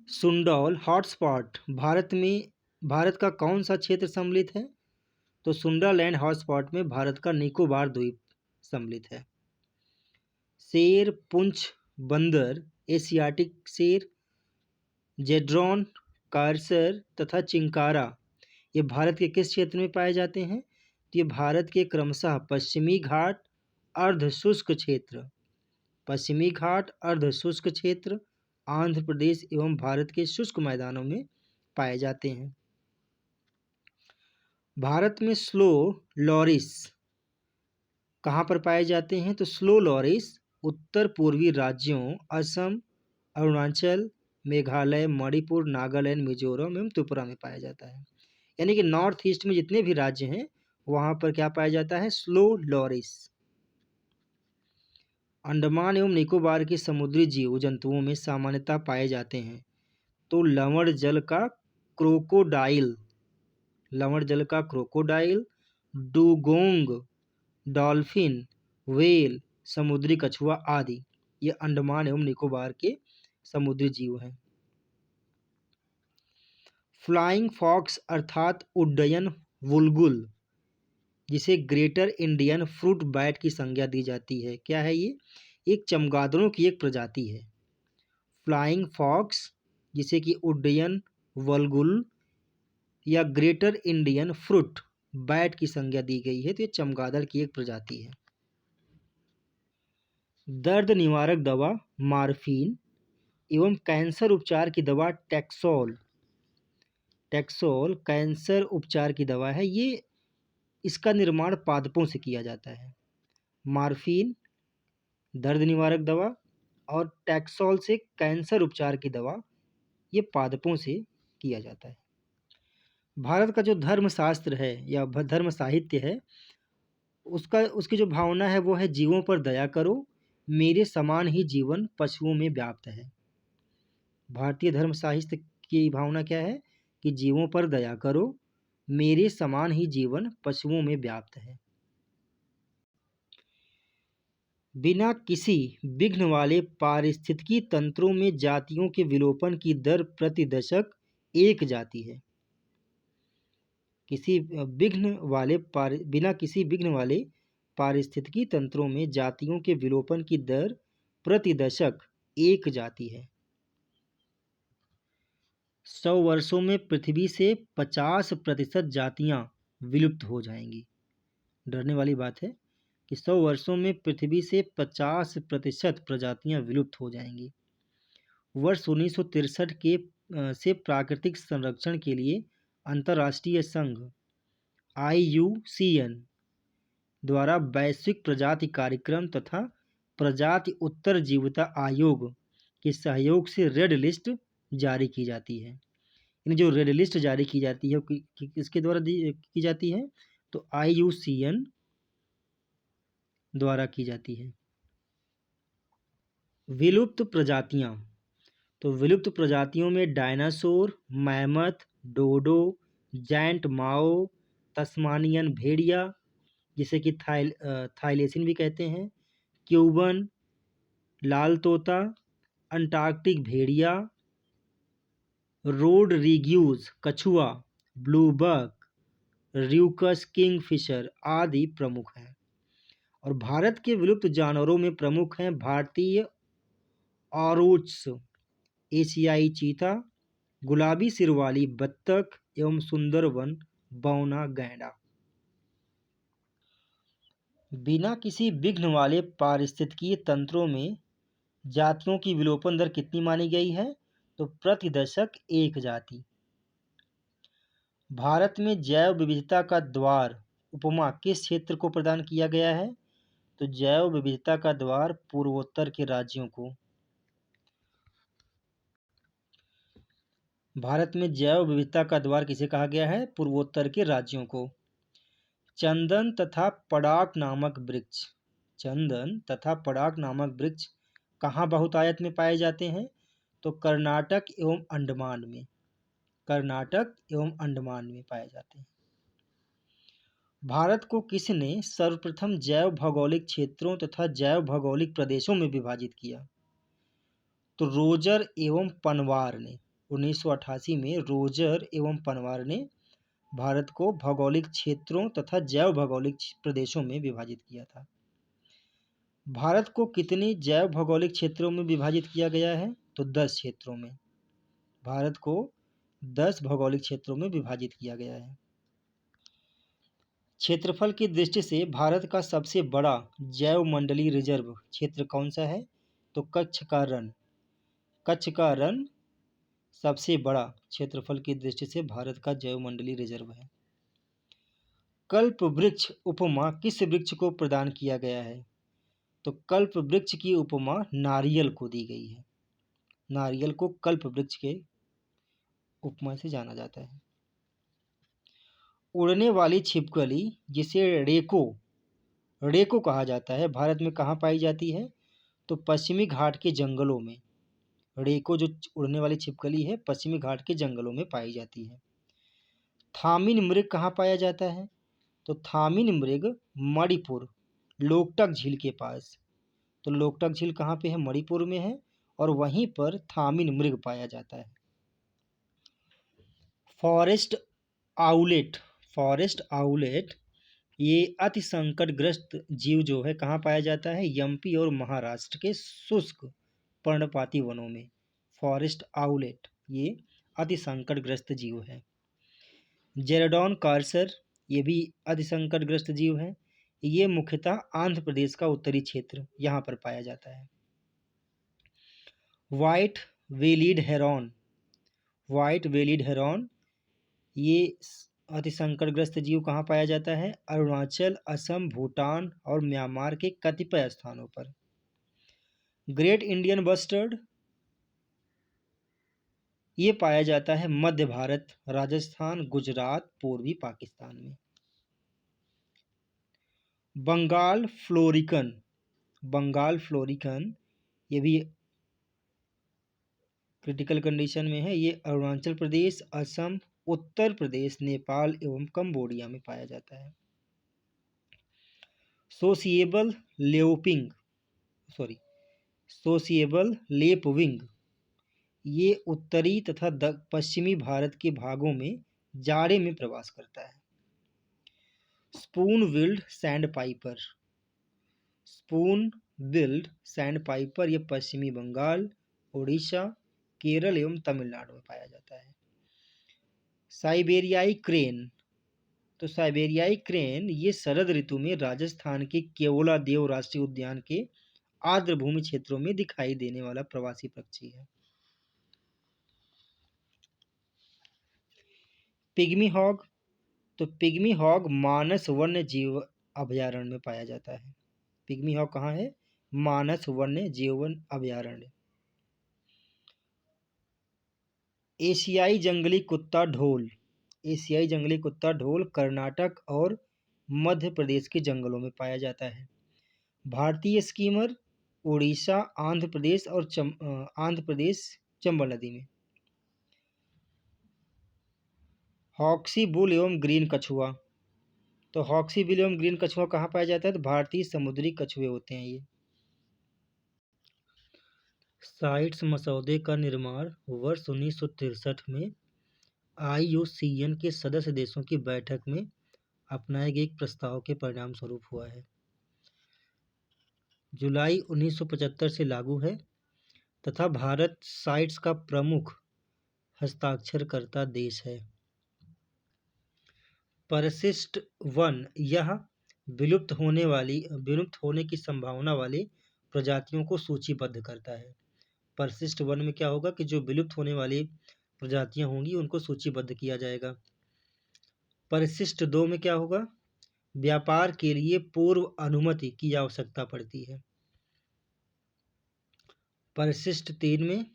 सुंडौल हॉटस्पॉट भारत का कौन सा क्षेत्र सम्मिलित है? तो सुंडरलैंड हॉटस्पॉट में भारत का निकोबार द्वीप सम्मिलित है। शेर, पुंछ बंदर, एशियाटिक शेर, जेड्रॉन, कार्सर तथा चिंकारा ये भारत के किस क्षेत्र में पाए जाते हैं? तो ये भारत के क्रमशः पश्चिमी घाट, अर्ध शुष्क क्षेत्र, पश्चिमी घाट, अर्ध शुष्क क्षेत्र, आंध्र प्रदेश एवं भारत के शुष्क मैदानों में पाए जाते हैं। भारत में स्लो लॉरिस कहाँ पर पाए जाते हैं? तो स्लो लॉरिस उत्तर पूर्वी राज्यों असम, अरुणाचल, मेघालय, मणिपुर, नागालैंड, मिजोरम एवं त्रिपुरा में पाया जाता है। यानी कि नॉर्थ ईस्ट में जितने भी राज्य हैं वहां पर क्या पाया जाता है? Slow loris. अंडमान एवं निकोबार के समुद्री जीव जंतुओं में सामान्यतः पाए जाते हैं। तो लवण जल का क्रोकोडाइल, डुगोंग, डॉल्फिन, व्हेल, समुद्री कछुआ आदि ये अंडमान एवं निकोबार के समुद्री जीव हैं। फ्लाइंग फॉक्स अर्थात उड्डयन बुलबुल, जिसे ग्रेटर इंडियन फ्रूट बैट की संज्ञा दी जाती है। क्या है ये? एक चमगादड़ों की एक प्रजाति है। फ्लाइंग फॉक्स जिसे कि उड्डयन वल्गुल या ग्रेटर इंडियन फ्रूट बैट की संज्ञा दी गई है, तो ये चमगादड़ की एक प्रजाति है। दर्द निवारक दवा मार्फिन एवं कैंसर उपचार की दवा टैक्सोल कैंसर उपचार की दवा है। ये इसका निर्माण पादपों से किया जाता है। मार्फिन दर्द निवारक दवा और टैक्सोल से कैंसर उपचार की दवा, ये पादपों से किया जाता है। भारत का जो धर्मशास्त्र है या धर्म साहित्य है, उसकी जो भावना है वो है जीवों पर दया करो, मेरे समान ही जीवन पशुओं में व्याप्त है। भारतीय धर्म साहित्य की भावना क्या है? कि जीवों पर दया करो, मेरे समान ही जीवन पशुओं में व्याप्त है। बिना किसी विघ्न वाले पारिस्थितिकी तंत्रों में जातियों के विलोपन की दर प्रति दशक 1 जाति है। बिना किसी विघ्न वाले पारिस्थितिकी तंत्रों में जातियों के विलोपन की दर प्रति दशक 1 जाति है। 100 वर्षों में पृथ्वी से 50% जातियां विलुप्त हो जाएंगी। डरने वाली बात है कि 100 वर्षों में पृथ्वी से 50% प्रजातियां विलुप्त हो जाएंगी। वर्ष 1963 से प्राकृतिक संरक्षण के लिए अंतर्राष्ट्रीय संघ IUCN द्वारा वैश्विक प्रजाति कार्यक्रम तथा प्रजाति उत्तरजीविता आयोग के सहयोग से रेड लिस्ट जारी की जाती है। इन जो रेड लिस्ट जारी की जाती है किसके द्वारा की जाती है? तो IUCN द्वारा की जाती है। विलुप्त प्रजातियां, तो विलुप्त प्रजातियों में डायनासोर, मैमथ, डोडो, जायंट माओ, तस्मानियन भेड़िया जिसे कि थाइलेसिन भी कहते हैं, क्यूबन, लाल तोता, अंटार्कटिक भेड़िया, रोडरिग्यूज कछुआ, ब्लूबक, र्यूकस किंगफिशर आदि प्रमुख हैं। और भारत के विलुप्त जानवरों में प्रमुख हैं भारतीय ऑरोच्स, एशियाई चीता, गुलाबी सिर वाली बत्तख एवं सुंदरवन बौना गैंडा। बिना किसी विघ्न वाले पारिस्थितिकीय तंत्रों में जातियों की विलोपन दर कितनी मानी गई है? तो प्रति दशक 1 जाति। भारत में जैव विविधता का द्वार उपमा किस क्षेत्र को प्रदान किया गया है? तो जैव विविधता का द्वार पूर्वोत्तर के राज्यों को। भारत में जैव विविधता का द्वार किसे कहा गया है? पूर्वोत्तर के राज्यों को। चंदन तथा पड़ाक नामक वृक्ष, चंदन तथा पड़ाक नामक वृक्ष कहाँ बहुतायत में पाए जाते हैं? तो कर्नाटक एवं अंडमान में, कर्नाटक एवं अंडमान में पाए जाते हैं। भारत को किसने सर्वप्रथम जैव भौगोलिक क्षेत्रों तथा जैव भौगोलिक प्रदेशों में विभाजित किया? तो रोजर एवं पनवार ने 1988 में रोजर एवं पनवार ने भारत को भौगोलिक क्षेत्रों तथा जैव भौगोलिक प्रदेशों में विभाजित किया था। भारत को कितने जैव भौगोलिक क्षेत्रों में विभाजित किया गया है? तो 10 क्षेत्रों में। भारत को 10 भौगोलिक क्षेत्रों में विभाजित किया गया है। क्षेत्रफल की दृष्टि से भारत का सबसे बड़ा जैव मंडलीय रिजर्व क्षेत्र कौन सा है? तो कच्छ का रण। कच्छ का रण सबसे बड़ा क्षेत्रफल की दृष्टि से भारत का जैव मंडलीय रिजर्व है। कल्प वृक्ष उपमा किस वृक्ष को प्रदान किया गया है? तो कल्प वृक्ष की उपमा नारियल को दी गई है। नारियल को कल्प वृक्ष के उपमा से जाना जाता है। उड़ने वाली छिपकली जिसे रेको कहा जाता है, भारत में कहाँ पाई जाती है? तो पश्चिमी घाट के जंगलों में। रेको जो उड़ने वाली छिपकली है, पश्चिमी घाट के जंगलों में पाई जाती है। थामिन मृग कहाँ पाया जाता है? तो थामिन मृग मणिपुर लोकटक झील के पास। तो लोकटक झील कहाँ पे है? मणिपुर में है, और वहीं पर थामिन मृग पाया जाता है। फॉरेस्ट आउलेट, फॉरेस्ट आउलेट ये अति संकटग्रस्त जीव जो है कहाँ पाया जाता है? एमपी और महाराष्ट्र के शुष्क पर्णपाती वनों में। फॉरेस्ट आउलेट ये अति संकटग्रस्त जीव है। जेराडोन कार्सर ये भी अति संकटग्रस्त जीव है। ये मुख्यतः आंध्र प्रदेश का उत्तरी क्षेत्र यहाँ पर पाया जाता है। White valid heron, white valid heron ये अति संकटग्रस्त जीव कहाँ पाया जाता है? अरुणाचल, असम, भूटान और म्यांमार के कतिपय स्थानों पर। ग्रेट इंडियन बस्टर्ड ये पाया जाता है मध्य भारत, राजस्थान, गुजरात, पूर्वी पाकिस्तान में। बंगाल फ्लोरिकन, बंगाल फ्लोरिकन ये भी क्रिटिकल कंडीशन में है। ये अरुणाचल प्रदेश, असम, उत्तर प्रदेश, नेपाल एवं कंबोडिया में पाया जाता है। सोसिएबल लेपिंग, सोसिएबल लेपविंग ये उत्तरी तथा पश्चिमी भारत के भागों में जाड़े में प्रवास करता है। Spoon build sand Piper, spoon build sand Piper ये पश्चिमी बंगाल, उड़ीसा, केरल एवं तमिलनाडु में पाया जाता है। साइबेरियाई क्रेन, तो साइबेरियाई क्रेन ये शरद ऋतु में राजस्थान के केवलादेव राष्ट्रीय उद्यान के आर्द्रभूमि क्षेत्रों में दिखाई देने वाला प्रवासी पक्षी है। पिग्मी हॉग, तो पिग्मी हॉग मानस वन्य जीव अभयारण्य में पाया जाता है। पिग्मी हॉग कहाँ है? मानस वन्य जीवन अभयारण्य। एशियाई जंगली कुत्ता ढोल, एशियाई जंगली कुत्ता ढोल कर्नाटक और मध्य प्रदेश के जंगलों में पाया जाता है। भारतीय स्कीमर उड़ीसा, आंध्र प्रदेश और आंध्र प्रदेश चंबल नदी में। हॉक्सी बुल एवं ग्रीन कछुआ, तो हॉक्सी बुल एवं ग्रीन कछुआ कहाँ पाया जाता है? तो भारतीय समुद्री कछुए होते हैं ये। साइट्स मसौदे का निर्माण वर्ष 1963 में IUCN के सदस्य देशों की बैठक में अपनाए गए एक प्रस्ताव के परिणाम स्वरूप हुआ है। जुलाई 1975 से लागू है तथा भारत साइट्स का प्रमुख हस्ताक्षरकर्ता देश है। परिशिष्ट वन यह विलुप्त होने की संभावना वाली प्रजातियों को सूचीबद्ध करता है। परिशिष्ट वन में क्या होगा कि जो विलुप्त होने वाली प्रजातियां होंगी उनको सूचीबद्ध किया जाएगा। परिशिष्ट 2 में क्या होगा? व्यापार के लिए पूर्व अनुमति की आवश्यकता पड़ती है। परिशिष्ट 3 में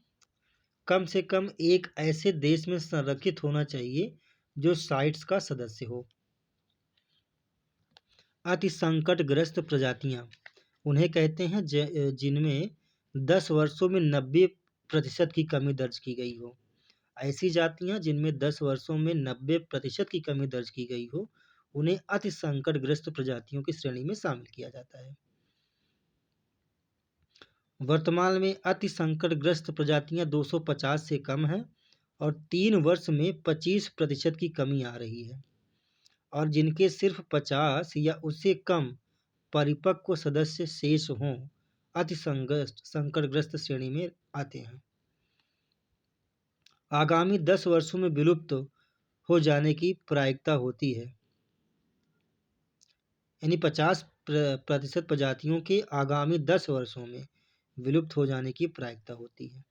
कम से कम एक ऐसे देश में संरक्षित होना चाहिए जो साइट्स का सदस्य हो। अति संकटग्रस्त प्रजातियां उन्हें कहते हैं जिनमें 10 वर्षों में 90% की कमी दर्ज की गई हो। ऐसी जातियां जिनमें 10 वर्षों में 90% की कमी दर्ज की गई हो, उन्हें अति संकटग्रस्त प्रजातियों की श्रेणी में शामिल किया जाता है। वर्तमान में अति संकटग्रस्त प्रजातियां 250 से कम हैं और 3 वर्ष में 25% की कमी आ रही है, और जिनके सिर्फ 50 या उससे कम परिपक्व सदस्य शेष हों अति संकटग्रस्त श्रेणी में आते हैं। आगामी 10 वर्षों में विलुप्त हो जाने की प्रायिकता होती है, यानी 50% प्रजातियों के आगामी 10 वर्षों में विलुप्त हो जाने की प्रायिकता होती है।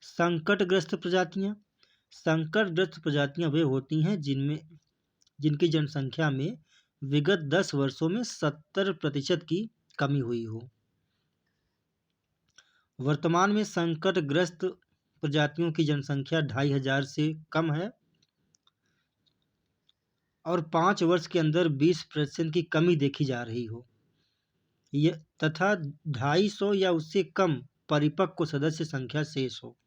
संकटग्रस्त प्रजातियां वे होती हैं जिनकी जनसंख्या में विगत 10 वर्षों में 70% की कमी हुई हो। वर्तमान में संकटग्रस्त प्रजातियों की जनसंख्या 2500 से कम है और 5 वर्ष के अंदर 20% की कमी देखी जा रही हो, तथा 250 या उससे कम परिपक्व सदस्य संख्या शेष हो,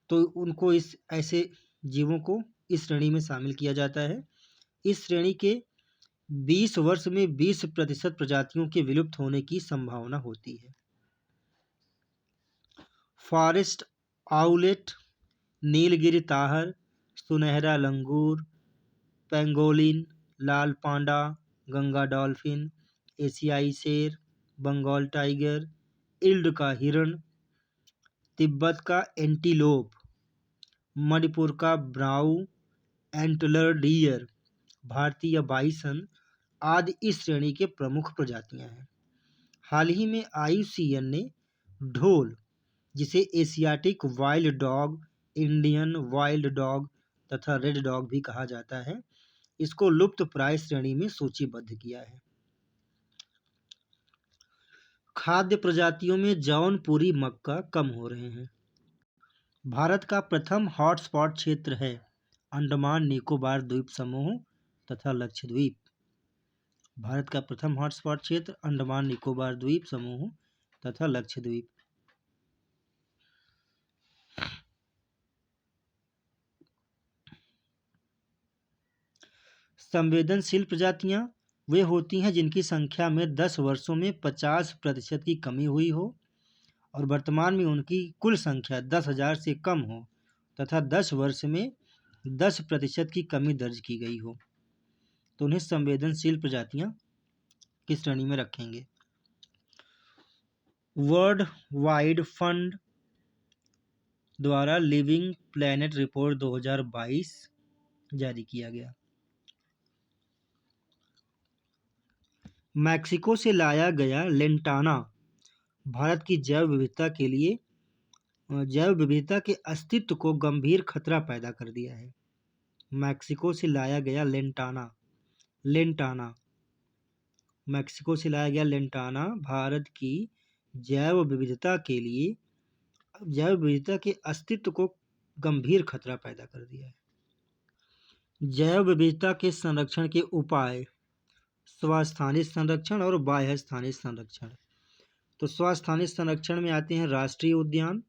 तो उनको ऐसे जीवों को इस श्रेणी में शामिल किया जाता है। इस श्रेणी के 20 वर्ष में 20% प्रजातियों के विलुप्त होने की संभावना होती है। फॉरेस्ट आउलेट, नीलगिरी ताहर, सुनहरा लंगूर, पेंगोलिन, लाल पांडा, गंगा डॉल्फिन, एशियाई शेर, बंगाल टाइगर, इल्ड का हिरण, तिब्बत का एंटीलोप, मणिपुर का ब्राउ एंटलर डियर, भारतीय बाइसन आदि इस श्रेणी के प्रमुख प्रजातियां हैं। हाल ही में IUCN ने ढोल, जिसे Asiatic wild dog, Indian wild dog तथा रेड डॉग भी कहा जाता है, इसको लुप्त प्राय श्रेणी में सूचीबद्ध किया है। खाद्य प्रजातियों में जौनपुरी मक्का कम हो रहे हैं। भारत का प्रथम हॉटस्पॉट क्षेत्र है अंडमान निकोबार द्वीप समूह तथा लक्षद्वीप। भारत का प्रथम हॉटस्पॉट क्षेत्र अंडमान निकोबार द्वीप समूह तथा लक्षद्वीप। संवेदनशील प्रजातियां वे होती हैं जिनकी संख्या में 10 वर्षों में 50% की कमी हुई हो और वर्तमान में उनकी कुल संख्या 10,000 से कम हो तथा 10 वर्ष में 10% की कमी दर्ज की गई हो, तो उन्हें संवेदनशील प्रजातियां किस श्रेणी में रखेंगे। वर्ल्ड वाइड फंड द्वारा लिविंग प्लैनेट रिपोर्ट 2022 जारी किया गया। मैक्सिको से लाया गया लेंटाना भारत की जैव विविधता के अस्तित्व को गंभीर खतरा पैदा कर दिया है। मैक्सिको से लाया गया मैक्सिको से लाया गया लेंटाना भारत की जैव विविधता के अस्तित्व को गंभीर खतरा पैदा कर दिया है। जैव विविधता के संरक्षण के उपाय: स्वस्थानिक संरक्षण और बाह्य स्थानिक संरक्षण। तो स्वस्थानिक संरक्षण में आते हैं राष्ट्रीय उद्यान,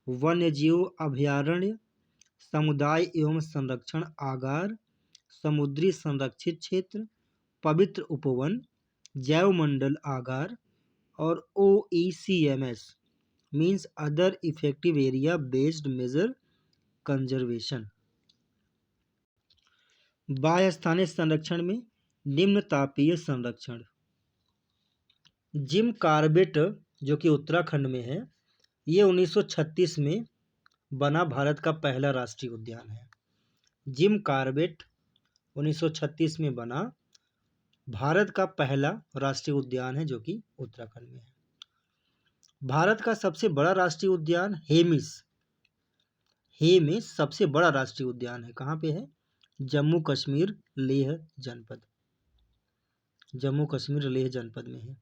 वन्यजीव अभयारण्य, समुदाय एवं संरक्षण आगार, समुद्री संरक्षित क्षेत्र, पवित्र उपवन, जैवमंडल आगार और OECMS means other effective area based major conservation. बाह्य स्थानिक संरक्षण में निम्न तापीय संरक्षण। जिम कॉर्बेट जो कि उत्तराखंड में है, ये 1936 में बना भारत का पहला राष्ट्रीय उद्यान है। जिम कॉर्बेट 1936 में बना भारत का पहला राष्ट्रीय उद्यान है जो कि उत्तराखंड में है। भारत का सबसे बड़ा राष्ट्रीय उद्यान हेमिस सबसे बड़ा राष्ट्रीय उद्यान है। कहाँ पे है? जम्मू कश्मीर लेह जनपद में है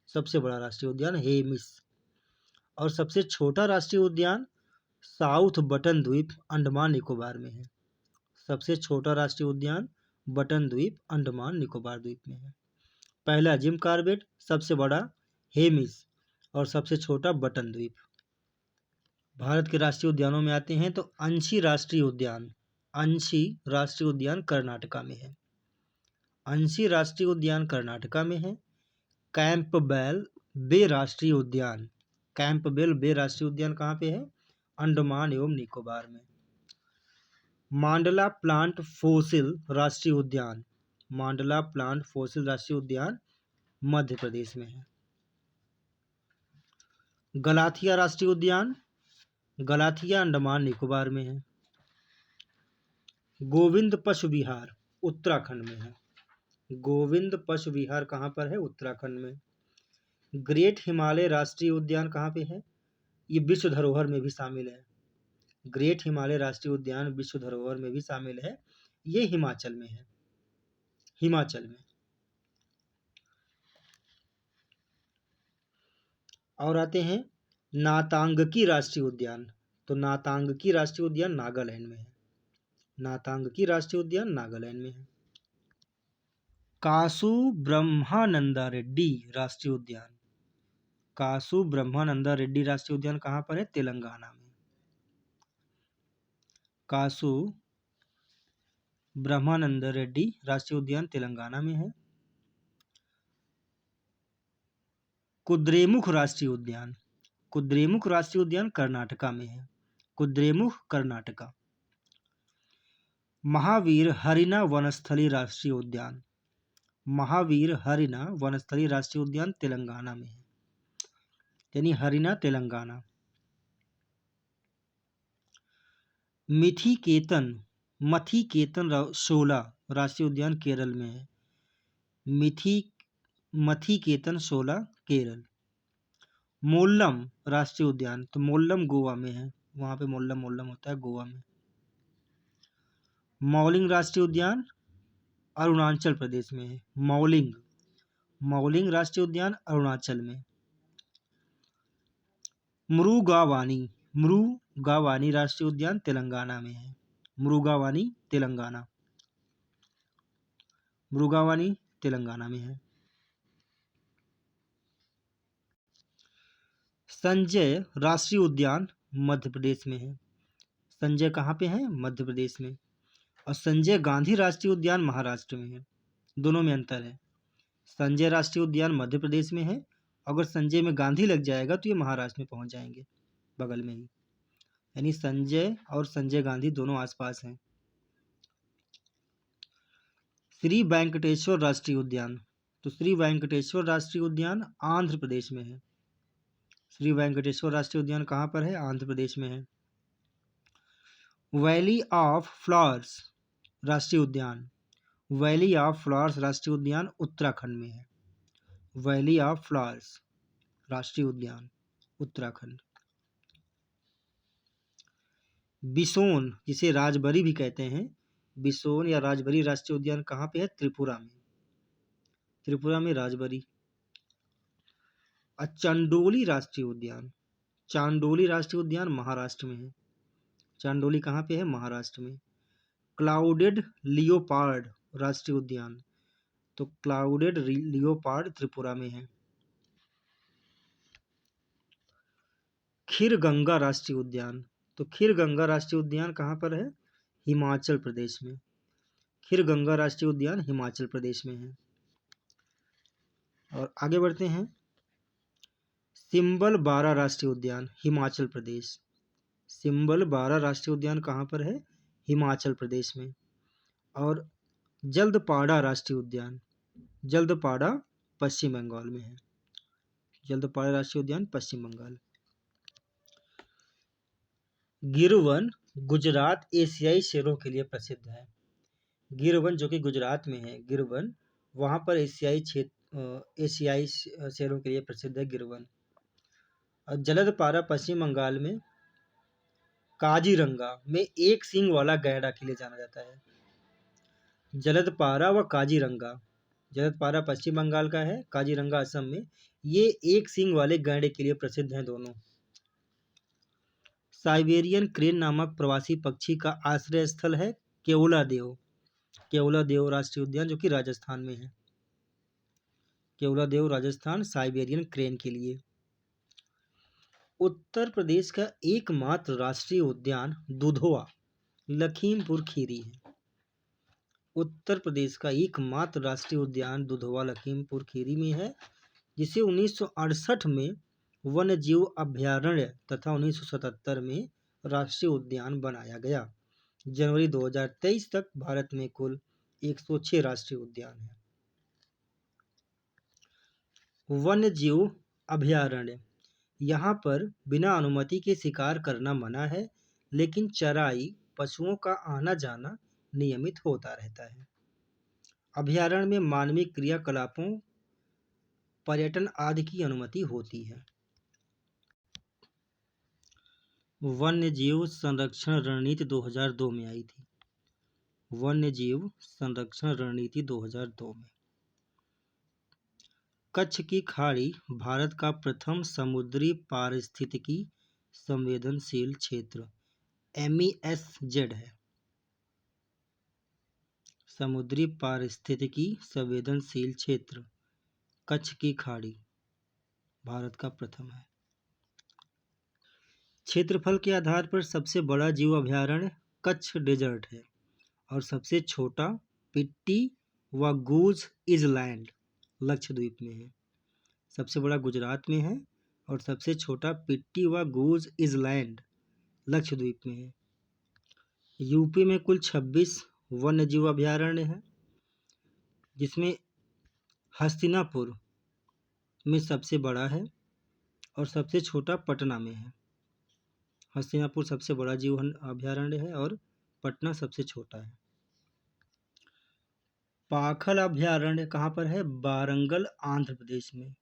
सबसे बड़ा राष्ट्रीय उद्यान हेमिस। और सबसे छोटा राष्ट्रीय उद्यान साउथ बटन द्वीप अंडमान निकोबार में है। सबसे छोटा राष्ट्रीय उद्यान बटन द्वीप अंडमान निकोबार द्वीप में है। पहला जिम कॉर्बेट, सबसे बड़ा हेमिस और सबसे छोटा बटन द्वीप। भारत के राष्ट्रीय उद्यानों में आते हैं तो अंशी राष्ट्रीय उद्यान, अंशी राष्ट्रीय उद्यान कर्नाटका में है। अंशी राष्ट्रीय उद्यान कर्नाटका में है। कैंपबेल बे राष्ट्रीय उद्यान, कैंपबेल बे राष्ट्रीय उद्यान कहाँ पे है? अंडमान एवं निकोबार में। मांडला प्लांट फोसिल राष्ट्रीय उद्यान, मांडला प्लांट फोसिल राष्ट्रीय उद्यान मध्य प्रदेश में है। गलाथिया राष्ट्रीय उद्यान, गलाथिया अंडमान निकोबार में है। गोविंद पशु विहार उत्तराखंड में है। गोविंद पशु विहार कहाँ पर है? उत्तराखंड में। ग्रेट हिमालय राष्ट्रीय उद्यान कहाँ पे है? ये विश्व धरोहर में भी शामिल है। ग्रेट हिमालय राष्ट्रीय उद्यान विश्व धरोहर में भी शामिल है। ये हिमाचल में है, हिमाचल में। और आते हैं नातांगकी राष्ट्रीय उद्यान, तो नातांगकी राष्ट्रीय उद्यान नागालैंड में है। नातांगकी राष्ट्रीय उद्यान नागालैंड में है। कासु ब्रह्मानंदा रेड्डी राष्ट्रीय उद्यान, कासु ब्रह्मानंदा रेड्डी राष्ट्रीय उद्यान कहाँ पर है? तेलंगाना में। कासु ब्रह्मानंद रेड्डी राष्ट्रीय उद्यान तेलंगाना में है। कुद्रेमुख राष्ट्रीय उद्यान, कुद्रेमुख राष्ट्रीय उद्यान कर्नाटका में है। कुद्रेमुख कर्नाटका। महावीर हरिना वनस्थली राष्ट्रीय उद्यान, महावीर हरिना वनस्थली राष्ट्रीय उद्यान तेलंगाना में है, यानी हरिना तेलंगाना। मथीकेतन शोला राष्ट्रीय उद्यान केरल में है। मथीकेतन शोला केरल। मोल्लम राष्ट्रीय उद्यान, तो मोल्लम गोवा में है, वहां पे मोल्लम होता है गोवा में। मौलिंग राष्ट्रीय उद्यान अरुणाचल प्रदेश में है। मौलिंग राष्ट्रीय उद्यान अरुणाचल में। मृगावानी राष्ट्रीय उद्यान तेलंगाना में है। मृगावानी तेलंगाना में है। संजय राष्ट्रीय उद्यान मध्य प्रदेश में है। संजय कहाँ पे है? मध्य प्रदेश में। और संजय गांधी राष्ट्रीय उद्यान महाराष्ट्र में है। दोनों में अंतर है। संजय राष्ट्रीय उद्यान मध्य प्रदेश में है, अगर संजय में गांधी लग जाएगा तो ये महाराष्ट्र में पहुंच जाएंगे, बगल में ही। यानी संजय और संजय गांधी दोनों आसपास हैं। श्री वेंकटेश्वर राष्ट्रीय उद्यान, तो श्री वेंकटेश्वर राष्ट्रीय उद्यान आंध्र प्रदेश में है। श्री वेंकटेश्वर राष्ट्रीय उद्यान कहाँ पर है? आंध्र प्रदेश में है। वैली ऑफ फ्लावर्स राष्ट्रीय उद्यान, वैली ऑफ फ्लावर्स राष्ट्रीय उद्यान उत्तराखंड में है। वैली ऑफ फ्लावर्स राष्ट्रीय उद्यान उत्तराखंड। बिसोन, जिसे राजबरी भी कहते हैं, बिसोन या राजबरी राष्ट्रीय उद्यान कहाँ पे है? त्रिपुरा में। त्रिपुरा में राजबरी। चंडोली राष्ट्रीय उद्यान, चांडोली राष्ट्रीय उद्यान महाराष्ट्र में है। चांडोली कहाँ पे है? महाराष्ट्र में। क्लाउडेड लियोपार्ड राष्ट्रीय उद्यान, तो क्लाउडेड लियोपार्ड त्रिपुरा में है। खीरगंगा राष्ट्रीय उद्यान, तो खीरगंगा राष्ट्रीय उद्यान कहाँ पर है? हिमाचल प्रदेश में। खीरगंगा राष्ट्रीय उद्यान हिमाचल प्रदेश में है। और आगे बढ़ते हैं। सिंबल बारा राष्ट्रीय उद्यान हिमाचल प्रदेश। सिंबल बारा राष्ट्रीय उद्यान कहाँ पर है? हिमाचल प्रदेश में। और जल्दपाड़ा राष्ट्रीय उद्यान, जल्दपाड़ा पश्चिम बंगाल में है। जल्दपाड़ा राष्ट्रीय उद्यान पश्चिम बंगाल। गिरवन गुजरात एशियाई शेरों के लिए प्रसिद्ध है। गिरवन जो कि गुजरात में है, गिरवन वहाँ पर एशियाई शेरों के लिए प्रसिद्ध है गिरवन। और जल्दपाड़ा पश्चिम बंगाल में काजीरंगा में एक सींग वाला गैंडा के लिए जाना जाता है। जल्दपाड़ा व काजीरंगा, जल्दपाड़ा पश्चिम बंगाल का है, काजीरंगा असम में। ये एक सींग वाले गैंडे के लिए प्रसिद्ध हैं दोनों। साइबेरियन क्रेन नामक प्रवासी पक्षी का आश्रय स्थल है केवलादेव राष्ट्रीय उद्यान, जो कि राजस्थान में है। केवलादेव राजस्थान साइबेरियन क्रेन के लिए। उत्तर प्रदेश का एकमात्र राष्ट्रीय उद्यान दुधवा लखीमपुर खीरी है। उत्तर प्रदेश का एकमात्र राष्ट्रीय उद्यान दुधवा लखीमपुर खीरी में है, जिसे 1968 में वन्यजीव अभयारण्य तथा 1977 में राष्ट्रीय उद्यान बनाया गया। जनवरी 2023 तक भारत में कुल 106 राष्ट्रीय उद्यान हैं। वन्यजीव अभयारण्य, यहाँ पर बिना अनुमति के शिकार करना मना है, लेकिन चराई पशुओं का आना जाना नियमित होता रहता है। अभयारण्य में मानवीय क्रियाकलापों, पर्यटन आदि की अनुमति होती है। वन्यजीव संरक्षण रणनीति 2002 में आई थी। वन्यजीव संरक्षण रणनीति 2002 में। कच्छ की खाड़ी भारत का प्रथम समुद्री पारिस्थितिकी संवेदनशील क्षेत्र MESZ है। समुद्री पारिस्थितिकी संवेदनशील क्षेत्र कच्छ की खाड़ी भारत का प्रथम है। क्षेत्रफल के आधार पर सबसे बड़ा जीव अभयारण्य कच्छ डेजर्ट है और सबसे छोटा पिट्टी व गूज इजलैंड लक्षद्वीप में है। सबसे बड़ा गुजरात में है और सबसे छोटा पिट्टी व गूज इजलैंड लक्षद्वीप में है। यूपी में कुल 26 वन्यजीव अभयारण्य हैं, जिसमें हस्तिनापुर में सबसे बड़ा है और सबसे छोटा पटना में है। हस्तिनापुर सबसे बड़ा जीव अभयारण्य है और पटना सबसे छोटा है। पाखल अभयारण्य कहाँ पर है? वारंगल आंध्र प्रदेश में।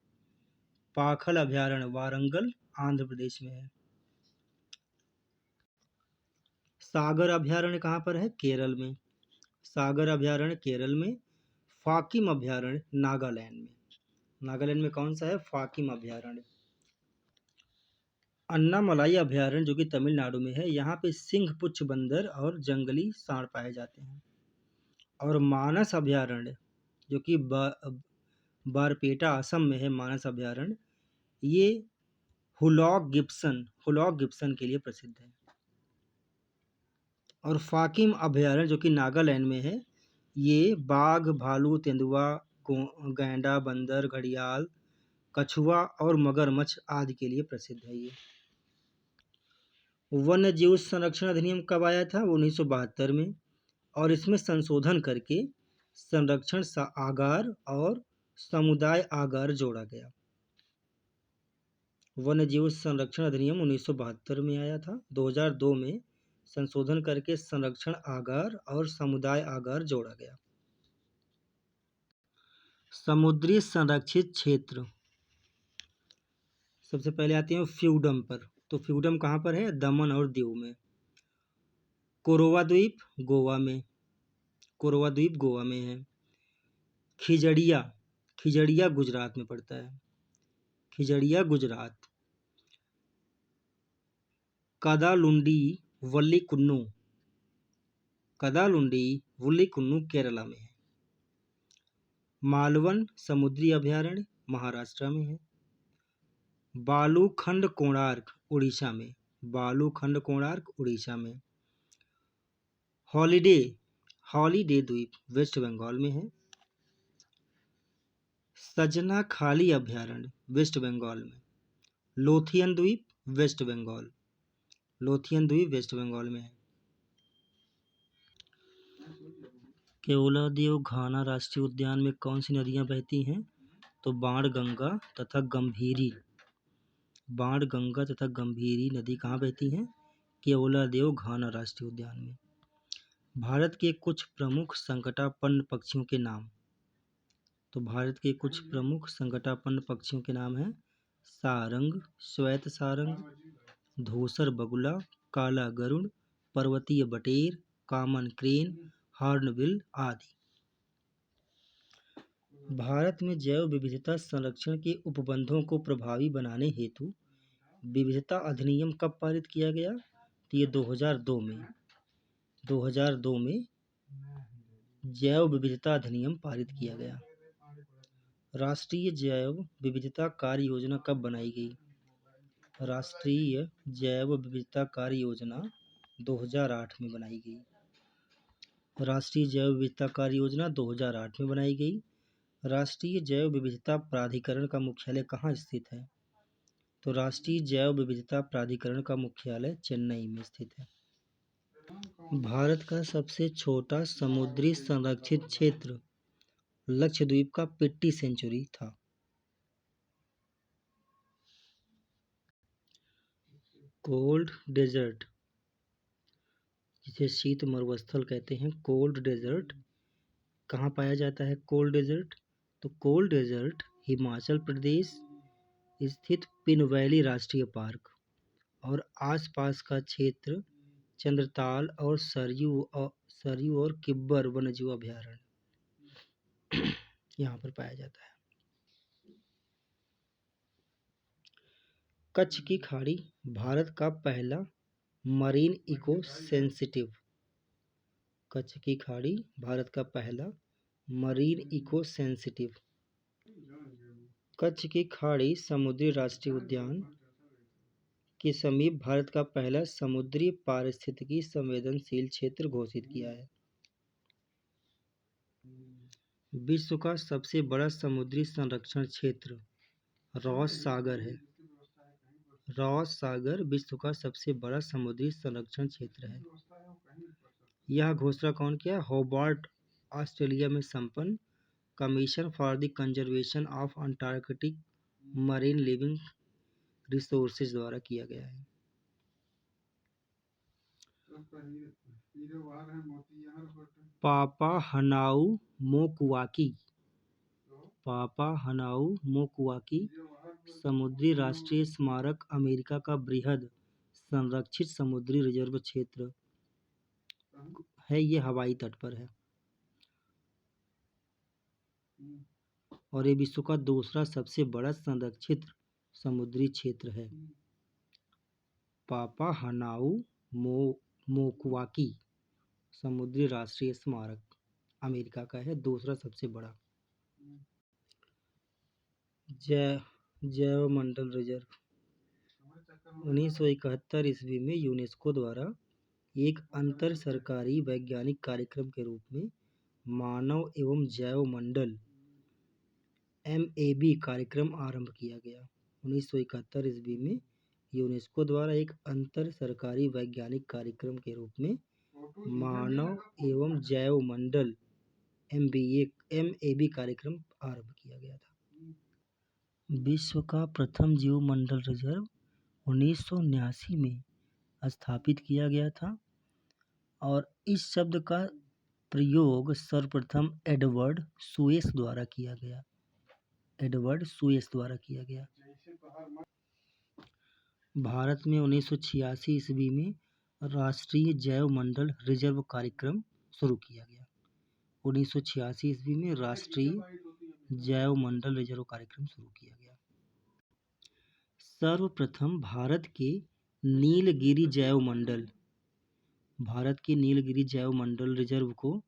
पाखल अभयारण्य वारंगल आंध्र प्रदेश में है। सागर अभयारण्य कहाँ पर है? केरल में। सागर अभयारण्य केरल में। फाकिम अभयारण्य नागालैंड में। नागालैंड में कौन सा है? फाकिम अभयारण्य। अन्नामलाई अभयारण्य जो कि तमिलनाडु में है, यहाँ पे सिंहपुच्छ बंदर और जंगली सांड पाए जाते हैं। और मानस अभयारण्य जो कि बारपेटा असम में है, मानस अभयारण्य, ये हुलॉक गिब्सन के लिए प्रसिद्ध है। और फाकिम अभयारण्य जो कि नागालैंड में है, ये बाघ, भालू, तेंदुआ, गैंडा, बंदर, घड़ियाल, कछुआ और मगरमच्छ आदि के लिए प्रसिद्ध है। ये वन्य जीव संरक्षण अधिनियम कब आया था? 1972 में, और इसमें संशोधन करके संरक्षण आगार और समुदाय आगार जोड़ा गया। वन्य जीव संरक्षण अधिनियम 1972 में आया था। 2002 में संशोधन करके संरक्षण आगार और समुदाय आगार जोड़ा गया। समुद्री संरक्षित क्षेत्र, सबसे पहले आते हैं फ्यूडम पर। तो फ्यूडम कहाँ पर है? दमन और दीव में। कोरोवा द्वीप गोवा में। कोरोवा द्वीप गोवा में है। खिजड़िया गुजरात में पड़ता है। खिजड़िया गुजरात। कदालुंडी वल्लीकुन्नू केरला में है। मालवन समुद्री अभयारण्य महाराष्ट्र में है। बालूखंड कोणार्क उड़ीसा में। बालूखंड कोणार्क उड़ीसा में। हॉलीडे द्वीप वेस्ट बंगाल में है। सजना खाली अभयारण्य वेस्ट बंगाल में। लोथियन द्वीप वेस्ट बंगाल। लोथियन द्वीप वेस्ट बंगाल में है। केवलादेव घाना राष्ट्रीय उद्यान में कौन सी नदियां बहती हैं? तो बाणगंगा तथा गंभीरी नदी कहाँ बहती हैं? केवलादेव घाना राष्ट्रीय उद्यान में। भारत के कुछ प्रमुख संकटापन्न पक्षियों के नाम। तो भारत के कुछ प्रमुख संकटापन्न पक्षियों के नाम हैं सारंग, श्वेत सारंग, धूसर बगुला, काला गरुड़, पर्वतीय बटेर, कॉमन क्रेन, हॉर्नबिल आदि। भारत में जैव विविधता संरक्षण के उपबंधों को प्रभावी बनाने हेतु विविधता अधिनियम कब पारित किया गया? तो ये 2002 में जैव विविधता अधिनियम पारित किया गया। राष्ट्रीय जैव विविधता कार्य योजना कब बनाई गई? राष्ट्रीय जैव विविधता कार्य योजना 2008 में बनाई गई। राष्ट्रीय जैव विविधता कार्य योजना 2008 में बनाई गई। राष्ट्रीय जैव विविधता प्राधिकरण का मुख्यालय कहाँ स्थित है? तो राष्ट्रीय जैव विविधता प्राधिकरण का मुख्यालय चेन्नई में स्थित है। भारत का सबसे छोटा समुद्री संरक्षित क्षेत्र लक्षद्वीप का पिट्टी सेंचुरी था। कोल्ड डेजर्ट, जिसे शीत मरुस्थल कहते हैं, कोल्ड डेजर्ट कहाँ पाया जाता है? कोल्ड डेजर्ट, तो कोल्ड डेजर्ट हिमाचल प्रदेश स्थित पिन वैली राष्ट्रीय पार्क और आसपास का क्षेत्र चंद्रताल और सरयू और किब्बर वन्यजीव अभयारण्य यहाँ पर पाया जाता है। कच्छ की खाड़ी भारत का पहला मरीन इको सेंसिटिव, कच्छ की खाड़ी भारत का पहला मरीन इको सेंसिटिव। कच्छ की खाड़ी समुद्री राष्ट्रीय उद्यान के समीप भारत का पहला समुद्री पारिस्थितिकी संवेदनशील क्षेत्र घोषित किया है। विश्व का सबसे बड़ा समुद्री संरक्षण क्षेत्र रॉस सागर है। रॉस सागर विश्व का सबसे बड़ा समुद्री संरक्षण क्षेत्र है। यह घोषणा कौन किया? होबार्ट ऑस्ट्रेलिया में संपन्न commission for the conservation of Antarctic marine living resources द्वारा किया गया है। पापाहनाउ मोकुआकी, पापाहनाउ मोकुआकी समुद्री राष्ट्रीय स्मारक अमेरिका का बृहद संरक्षित समुद्री रिजर्व क्षेत्र है। ये हवाई तट पर है और ये विश्व का दूसरा सबसे बड़ा संरक्षित समुद्री क्षेत्र है। पापाहनाउ मोकुआकी समुद्री राष्ट्रीय स्मारक अमेरिका का है, दूसरा सबसे बड़ा। जैव मंडल रिजर्व 1971 ईस्वी में यूनेस्को द्वारा एक अंतर सरकारी वैज्ञानिक कार्यक्रम के रूप में मानव एवं जैव मंडल MAB कार्यक्रम आरंभ किया गया। 1971 ईस्वी में यूनेस्को द्वारा एक अंतर सरकारी वैज्ञानिक कार्यक्रम के रूप में मानव एवं जैव मंडल MAB कार्यक्रम आरंभ किया गया था। विश्व का प्रथम जीवमंडल रिजर्व 1979 में स्थापित किया गया था और इस शब्द का प्रयोग सर्वप्रथम एडवर्ड सुएस द्वारा किया गया। एडवर्ड सुएस द्वारा किया गया। भारत में 1986 ईस्वी में राष्ट्रीय जैव मंडल रिजर्व कार्यक्रम शुरू किया गया। 1986 ईस्वी में राष्ट्रीय जैव मंडल रिजर्व कार्यक्रम शुरू किया गया। सर्वप्रथम भारत के नीलगिरी जैव मंडल, भारत के नीलगिरी जैव मंडल रिजर्व को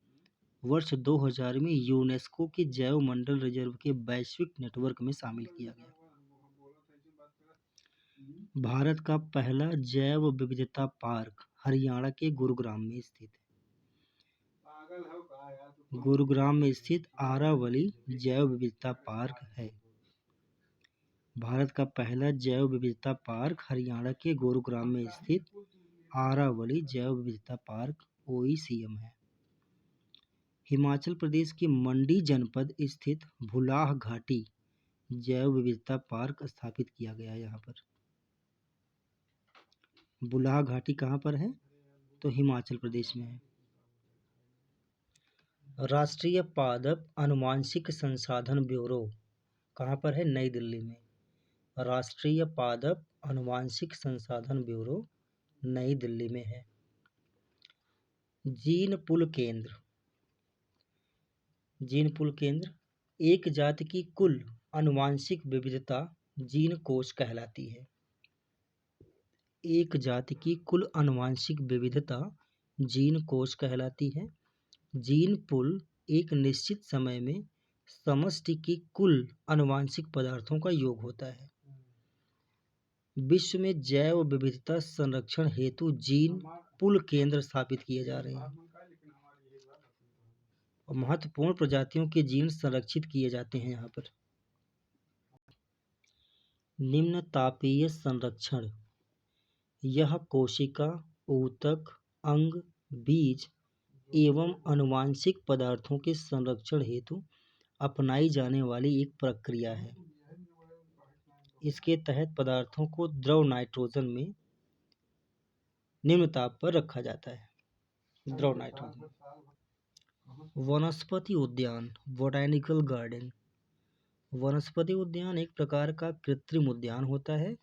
वर्ष 2000 में यूनेस्को के जैव मंडल रिजर्व के वैश्विक नेटवर्क में शामिल किया गया। भारत का पहला जैव विविधता पार्क हरियाणा के गुरुग्राम में स्थित है। गुरुग्राम में स्थित आरावली जैव विविधता पार्क है। भारत का पहला जैव विविधता पार्क हरियाणा के गुरुग्राम में स्थित आरावली जैव विविधता पार्क OECM है। हिमाचल प्रदेश के मंडी जनपद स्थित भुलाह घाटी जैव विविधता पार्क स्थापित किया गया है। यहाँ पर भुलाह घाटी कहाँ पर है? तो हिमाचल प्रदेश में है। राष्ट्रीय पादप आनुवांशिक संसाधन ब्यूरो कहाँ पर है? नई दिल्ली में। राष्ट्रीय पादप आनुवांशिक संसाधन ब्यूरो नई दिल्ली में है। जीन पुल केंद्र, जीन पुल केंद्र एक जाति की कुल आनुवांशिक विविधता जीन कोश कहलाती है। एक जाति की कुल आनुवंशिक विविधता जीन कोश कहलाती है। जीन पूल एक निश्चित समय में समष्टि की कुल आनुवंशिक पदार्थों का योग होता है। विश्व में जैव विविधता संरक्षण हेतु जीन पूल केंद्र स्थापित किए जा रहे हैं और महत्वपूर्ण प्रजातियों के जीन संरक्षित किए जाते हैं यहाँ पर। निम्न तापीय संरक्षण, यह कोशिका, ऊतक, अंग, बीज एवं आनुवंशिक पदार्थों के संरक्षण हेतु अपनाई जाने वाली एक प्रक्रिया है। इसके तहत पदार्थों को द्रव नाइट्रोजन में निम्न ताप पर रखा जाता है। द्रव नाइट्रोजन। वनस्पति उद्यान, बोटैनिकल गार्डन। वनस्पति उद्यान एक प्रकार का कृत्रिम उद्यान होता है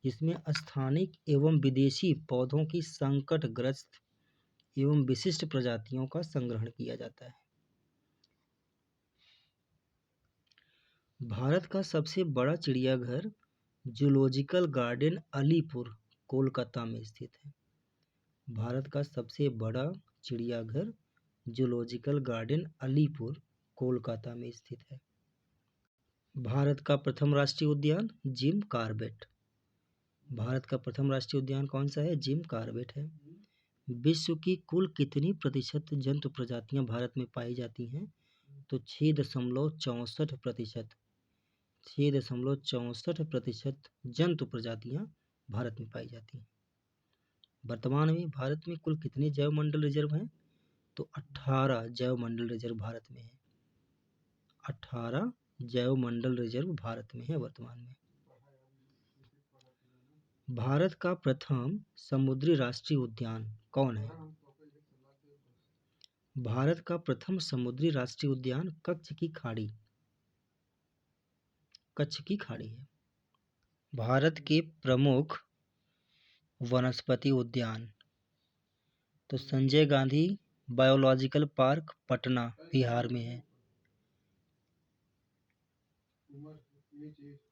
जिसमें स्थानिक एवं विदेशी पौधों की संकटग्रस्त एवं विशिष्ट प्रजातियों का संग्रहण किया जाता है। भारत का सबसे बड़ा चिड़ियाघर जूलॉजिकल गार्डन अलीपुर, कोलकाता में स्थित है। भारत का सबसे बड़ा चिड़ियाघर जूलॉजिकल गार्डन अलीपुर, कोलकाता में स्थित है। भारत का प्रथम राष्ट्रीय उद्यान जिम कॉर्बेट। भारत का प्रथम राष्ट्रीय उद्यान कौन सा है? जिम कॉर्बेट है। विश्व की कुल कितनी प्रतिशत जंतु प्रजातियां भारत में पाई जाती हैं? तो 6.64%। 6.64% जंतु प्रजातियां भारत में पाई जाती हैं। वर्तमान में भारत में कुल कितने जैव मंडल रिजर्व हैं? तो 18 जैव मंडल रिजर्व भारत में है। 18 जैव मंडल रिजर्व भारत में है वर्तमान में। भारत का प्रथम समुद्री राष्ट्रीय उद्यान कौन है? भारत का प्रथम समुद्री राष्ट्रीय उद्यान कच्छ की खाड़ी है। भारत के प्रमुख वनस्पति उद्यान, तो संजय गांधी बायोलॉजिकल पार्क पटना, बिहार में है।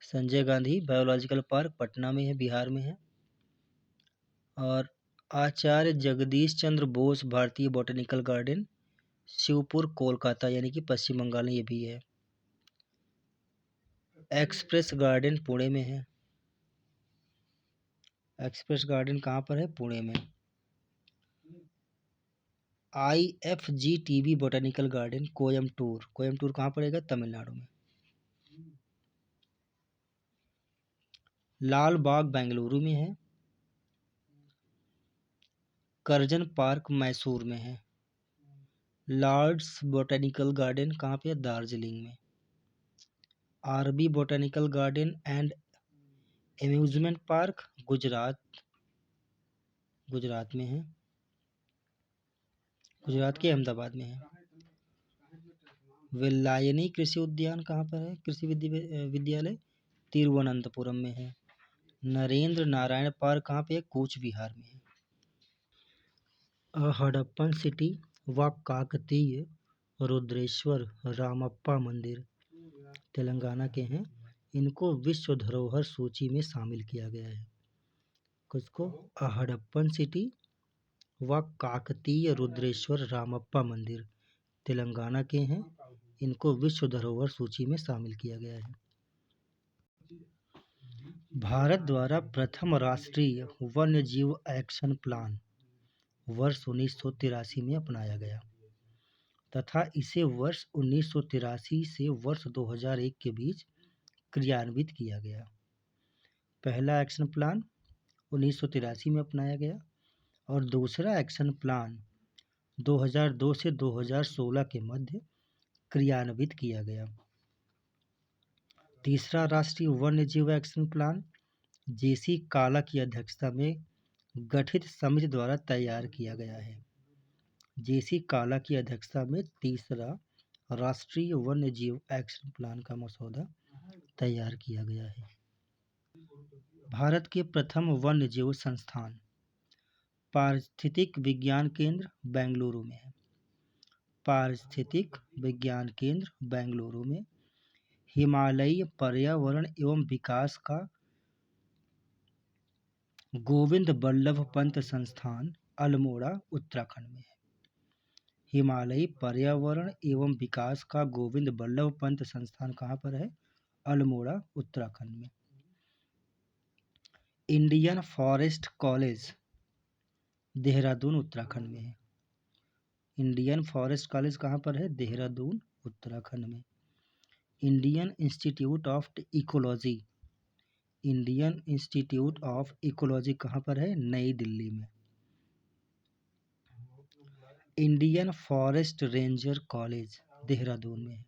संजय गांधी बायोलॉजिकल पार्क पटना में है, बिहार में है। और आचार्य जगदीश चंद्र बोस भारतीय बॉटनिकल गार्डन शिवपुर, कोलकाता यानी कि पश्चिम बंगाल में ये भी है। एक्सप्रेस गार्डन पुणे में है। एक्सप्रेस गार्डन कहाँ पर है? पुणे में। IFGTB बॉटनिकल गार्डन कोयम्बटूर कहाँ पड़ेगा? तमिलनाडु में। लाल बाग बेंगलुरु में है। करजन पार्क मैसूर में है। लॉर्ड्स बॉटनिकल गार्डन कहाँ पे है? दार्जिलिंग में। RB botanical garden and amusement park Gujarat में है। गुजरात के अहमदाबाद में है। वेल्लायनी कृषि उद्यान कहाँ पर है? कृषि विद्यालय तिरुवनंतपुरम में है। नरेंद्र नारायण पार्क कहाँ पे है? कूच बिहार में है। हड़प्पन सिटी व काकतीय रुद्रेश्वर रामप्पा मंदिर तेलंगाना के हैं। इनको विश्व धरोहर सूची में शामिल किया गया है। किसको? हड़प्पन सिटी व काकतीय रुद्रेश्वर रामप्पा मंदिर तेलंगाना के हैं। इनको विश्व धरोहर सूची में शामिल किया गया है। भारत द्वारा प्रथम राष्ट्रीय वन्यजीव एक्शन प्लान वर्ष 1983 में अपनाया गया तथा इसे वर्ष 1983 से वर्ष 2001 के बीच क्रियान्वित किया गया। पहला एक्शन प्लान 1983 में अपनाया गया और दूसरा एक्शन प्लान 2002 से 2016 के मध्य क्रियान्वित किया गया। तीसरा राष्ट्रीय वन्यजीव एक्शन प्लान JC काला की अध्यक्षता में गठित समिति द्वारा तैयार किया गया है। JC काला की अध्यक्षता में तीसरा राष्ट्रीय वन्यजीव एक्शन प्लान का मसौदा तैयार किया गया है। भारत के प्रथम वन्यजीव संस्थान पारिस्थितिक विज्ञान केंद्र बेंगलुरु में है। पारिस्थितिक विज्ञान केंद्र बेंगलुरु में हिमालयी पर्यावरण एवं विकास का गोविंद बल्लभ पंत संस्थान अल्मोड़ा उत्तराखंड में है। हिमालयी पर्यावरण एवं विकास का गोविंद बल्लभ पंत संस्थान कहाँ पर है? अल्मोड़ा उत्तराखंड में। Indian forest college Dehradun Uttarakhand में है। इंडियन फॉरेस्ट कॉलेज कहाँ पर है? देहरादून उत्तराखंड में। Indian institute of ecology, Indian institute of ecology कहाँ पर है? नई दिल्ली में। Indian forest ranger college Dehradun में है।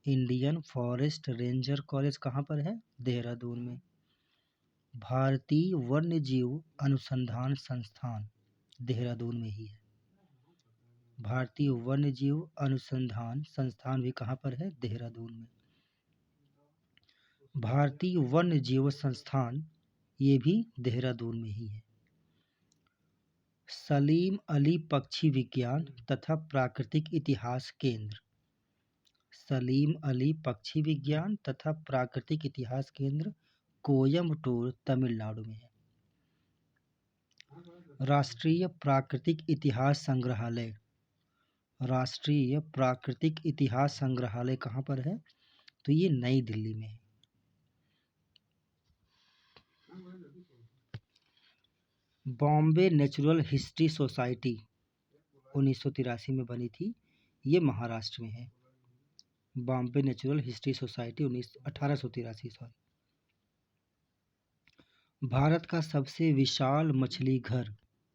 इंडियन फॉरेस्ट रेंजर कॉलेज कहाँ पर है? देहरादून में। भारतीय वन्यजीव अनुसंधान संस्थान देहरादून में ही है। भारतीय वन्यजीव अनुसंधान संस्थान भी कहाँ पर है? देहरादून में। भारतीय वन्यजीव संस्थान ये भी देहरादून में ही है। सलीम अली पक्षी विज्ञान तथा प्राकृतिक इतिहास केंद्र, सलीम अली पक्षी विज्ञान तथा प्राकृतिक इतिहास केंद्र कोयम्बटूर तमिलनाडु में है। राष्ट्रीय प्राकृतिक इतिहास संग्रहालय, राष्ट्रीय प्राकृतिक इतिहास संग्रहालय कहाँ पर है? तो ये नई दिल्ली में है। बॉम्बे नेचुरल हिस्ट्री सोसाइटी 1983 में बनी थी, ये महाराष्ट्र में है। Bombay natural history society 1883 sorry. Bharat का सबसे विशाल मछली घर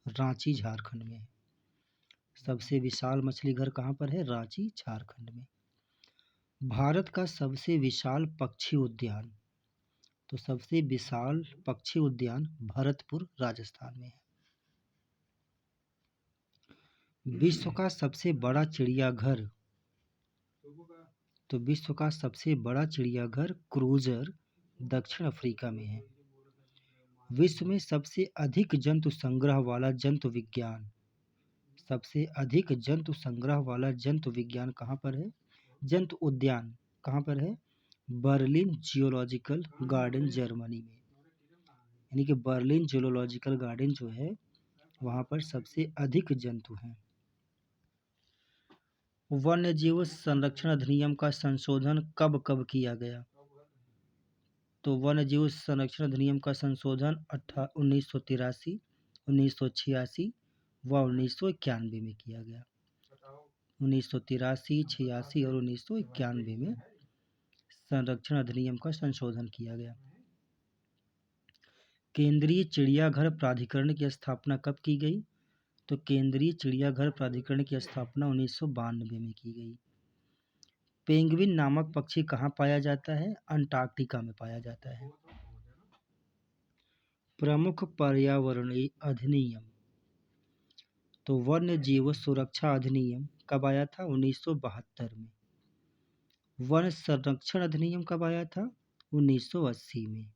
रांची झारखंड में है। सबसे विशाल मछली घर कहाँ पर है? रांची झारखंड में। भारत का सबसे विशाल पक्षी उद्यान, तो सबसे विशाल पक्षी उद्यान भरतपुर राजस्थान में है। विश्व का सबसे बड़ा चिड़ियाघर, तो विश्व का सबसे बड़ा चिड़ियाघर क्रूजर दक्षिण अफ्रीका में है। विश्व में सबसे अधिक जंतु संग्रह वाला जंतु विज्ञान, सबसे अधिक जंतु संग्रह वाला जंतु विज्ञान कहाँ पर है? जंतु उद्यान कहाँ पर है? बर्लिन जियोलॉजिकल गार्डन जर्मनी में। यानी कि बर्लिन जियोलॉजिकल गार्डन जो है वहाँ पर सबसे अधिक जंतु हैं। वन्यजीव संरक्षण अधिनियम का संशोधन कब कब किया गया? तो वन्यजीव संरक्षण अधिनियम का संशोधन 1983, 1986 व 1991 में किया गया। 1983, 86 और 1991 में संरक्षण अधिनियम का संशोधन किया गया। केंद्रीय चिड़ियाघर प्राधिकरण की स्थापना कब की गई? तो केंद्रीय चिड़ियाघर प्राधिकरण की स्थापना 1992 में की गई। पेंगुइन नामक पक्षी कहाँ पाया जाता है? अंटार्कटिका में पाया जाता है। प्रमुख पर्यावरणीय अधिनियम, तो वन्य जीव सुरक्षा अधिनियम कब आया था? 1972 में। वन संरक्षण अधिनियम कब आया था? 1980 में।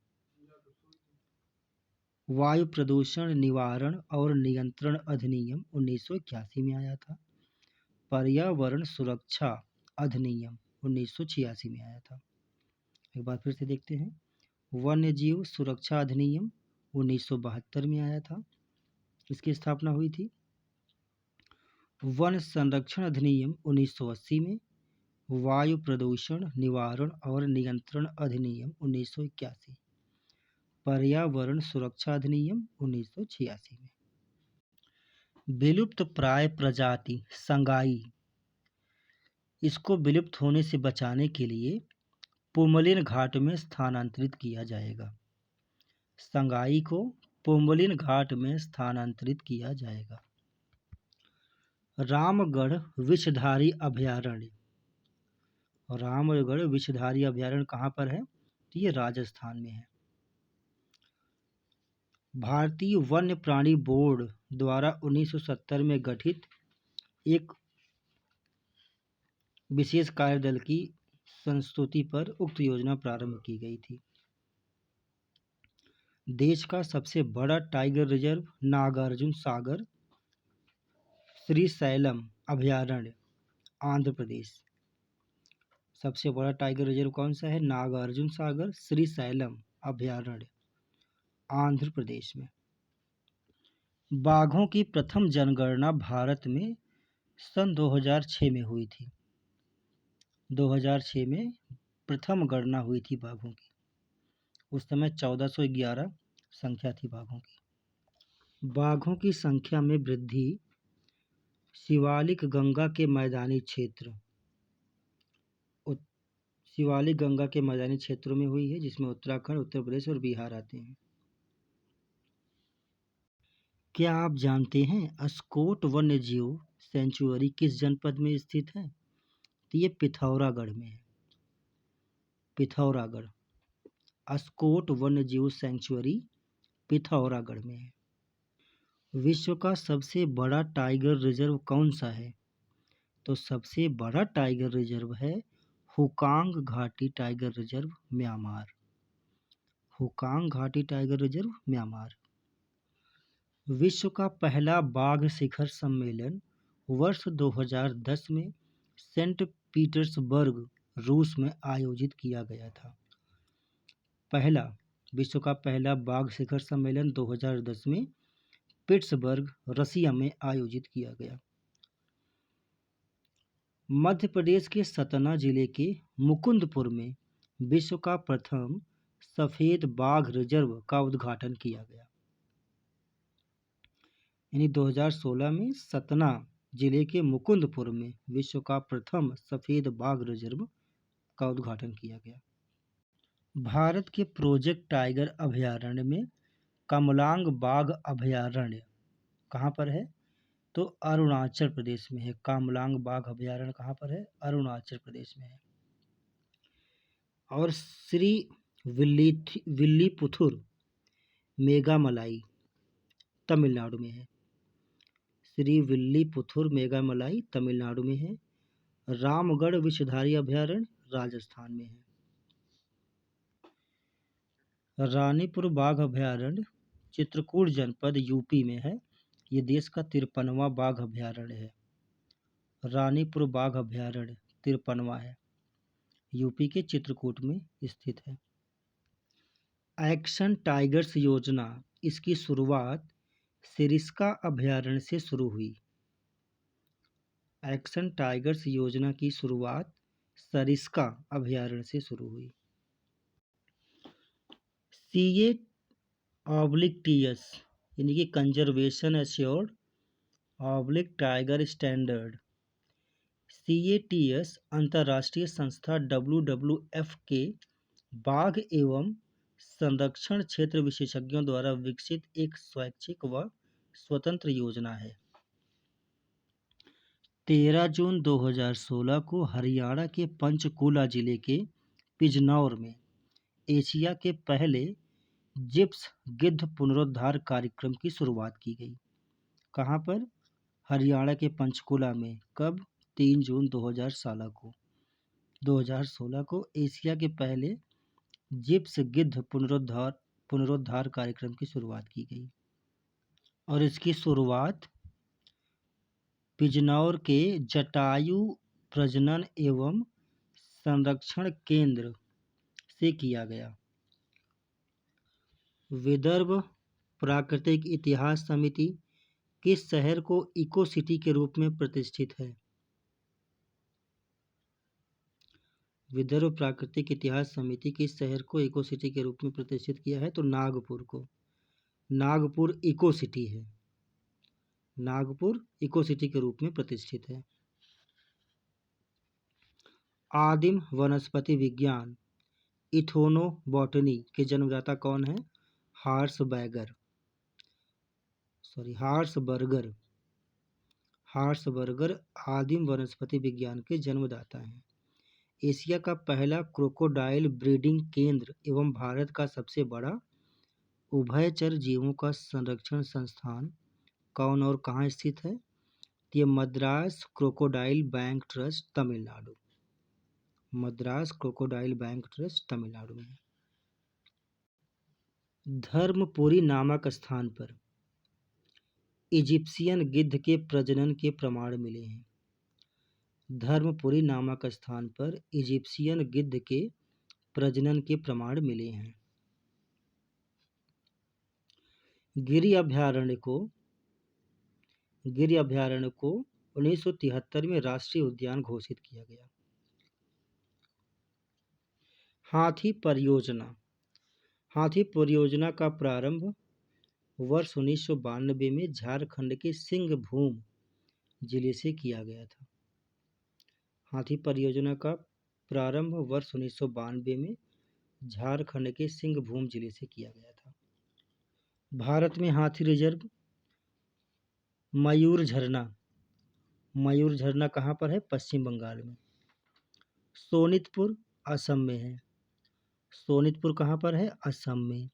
वायु प्रदूषण निवारण और नियंत्रण अधिनियम 1981 में आया था। पर्यावरण सुरक्षा अधिनियम 1986 में आया था। एक बार फिर से देखते हैं। वन्यजीव सुरक्षा अधिनियम 1972 में आया था, इसकी स्थापना हुई थी। वन संरक्षण अधिनियम 1980 में। वायु प्रदूषण निवारण और नियंत्रण अधिनियम 1981। पर्यावरण सुरक्षा अधिनियम 1986 में। विलुप्त प्राय प्रजाति संगाई, इसको विलुप्त होने से बचाने के लिए पुमलिन घाट में स्थानांतरित किया जाएगा। संगाई को पुमलिन घाट में स्थानांतरित किया जाएगा। रामगढ़ विषधारी अभयारण्य, रामगढ़ विषधारी अभयारण्य कहाँ पर है? तो ये राजस्थान में है। भारतीय वन्य प्राणी बोर्ड द्वारा 1970 में गठित एक विशेष कार्यदल की संस्तुति पर उक्त योजना प्रारंभ की गई थी। देश का सबसे बड़ा टाइगर रिजर्व नागार्जुन सागर श्रीशैलम अभयारण्य आंध्र प्रदेश। सबसे बड़ा टाइगर रिजर्व कौन सा है? नागार्जुन सागर श्रीशैलम अभयारण्य आंध्र प्रदेश में। बाघों की प्रथम जनगणना भारत में सन 2006 में हुई थी। 2006 में प्रथम गणना हुई थी बाघों की। उस समय 1411 संख्या थी बाघों की। बाघों की संख्या में वृद्धि शिवालिक गंगा के मैदानी क्षेत्र शिवालिक गंगा के मैदानी क्षेत्रों में हुई है, जिसमें उत्तराखंड, उत्तर प्रदेश और बिहार आते हैं। क्या आप जानते हैं अस्कोट वन्य जीव सेंचुरी किस जनपद में स्थित है? तो ये पिथौरागढ़ में है। पिथौरागढ़। अस्कोट वन्य जीव सेंचुरी पिथौरागढ़ में है। विश्व का सबसे बड़ा टाइगर रिजर्व कौन सा है? तो सबसे बड़ा टाइगर रिजर्व है हुकांग घाटी टाइगर रिजर्व, म्यांमार। हुकांग घाटी टाइगर रिजर्व, म्यांमार। विश्व का पहला बाघ शिखर सम्मेलन वर्ष 2010 में सेंट पीटर्सबर्ग, रूस में आयोजित किया गया था। विश्व का पहला बाघ शिखर सम्मेलन 2010 में पिट्सबर्ग, रसिया में आयोजित किया गया। मध्य प्रदेश के सतना जिले के मुकुंदपुर में विश्व का प्रथम सफेद बाघ रिजर्व का उद्घाटन किया गया। यानी 2016 में सतना जिले के मुकुंदपुर में विश्व का प्रथम सफेद बाघ रिजर्व का उद्घाटन किया गया। भारत के प्रोजेक्ट टाइगर अभयारण्य में कमलांग बाघ अभयारण्य कहाँ पर है? तो अरुणाचल प्रदेश में है। कामलांग बाघ अभयारण्य कहाँ पर है? अरुणाचल प्रदेश में है। और श्री विल्लीपुथुर मेघामलाई तमिलनाडु में है। श्री विल्लीपुथुर मेघामलाई तमिलनाडु में है। रामगढ़ विषधारी अभयारण्य राजस्थान में है। रानीपुर बाघ अभयारण्य चित्रकूट जनपद यूपी में है। ये देश का 53वां बाघ अभयारण्य है। रानीपुर बाघ अभयारण्य 53वां है, यूपी के चित्रकूट में स्थित है। एक्शन टाइगर्स योजना, इसकी शुरुआत सिरिस्का अभयारण्य से शुरू हुई। एक्शन टाइगर्स योजना की शुरुआत सरिस्का अभयारण्य से शुरू हुई। CA/TS यानी कि conservation assured tiger standard, CATS अंतर्राष्ट्रीय संस्था WWF के बाघ एवं संरक्षण क्षेत्र विशेषज्ञों द्वारा विकसित एक स्वैच्छिक व स्वतंत्र योजना है। 13 जून 2016 को हरियाणा के पंचकूला जिले के पिजनौर में एशिया के पहले जिप्स गिद्ध पुनरुद्धार कार्यक्रम की शुरुआत की गई। कहाँ पर? हरियाणा के पंचकूला में। कब? 3 जून 2016 को एशिया के पहले जिप्स गिद्ध पुनरुद्धार कार्यक्रम की शुरुआत की गई। और इसकी शुरुआत पिजनौर के जटायु प्रजनन एवं संरक्षण केंद्र से किया गया। विदर्भ प्राकृतिक इतिहास समिति किस शहर को इको सिटी के रूप में प्रतिष्ठित है? विदर्भ प्राकृतिक इतिहास समिति किस शहर को इको सिटी के रूप में प्रतिष्ठित किया है? तो नागपुर को। नागपुर इको सिटी है। नागपुर इको सिटी के रूप में प्रतिष्ठित है। आदिम वनस्पति विज्ञान इथोनोबॉटनी के जन्मदाता कौन है? हार्सबर्गर आदिम वनस्पति विज्ञान के जन्मदाता हैं। एशिया का पहला क्रोकोडाइल ब्रीडिंग केंद्र एवं भारत का सबसे बड़ा उभयचर जीवों का संरक्षण संस्थान कौन और कहाँ स्थित है? ये Madras crocodile bank trust Tamil Nadu. Madras crocodile bank trust Tamil Nadu में। धर्मपुरी नामक स्थान पर इजिप्शियन गिद्ध के प्रजनन के प्रमाण मिले हैं। धर्मपुरी नामक स्थान पर इजिप्शियन गिद्ध के प्रजनन के प्रमाण मिले हैं। गिरि अभयारण्य को 1973 में राष्ट्रीय उद्यान घोषित किया गया। हाथी परियोजना का प्रारंभ वर्ष 1992 में झारखंड के सिंहभूम जिले से किया गया था। हाथी परियोजना का प्रारंभ वर्ष 1992 में झारखंड के सिंहभूम जिले से किया गया था। भारत में हाथी रिजर्व मयूर झरना कहाँ पर है? पश्चिम बंगाल में। सोनितपुर असम में है। सोनितपुर कहाँ पर है? असम में।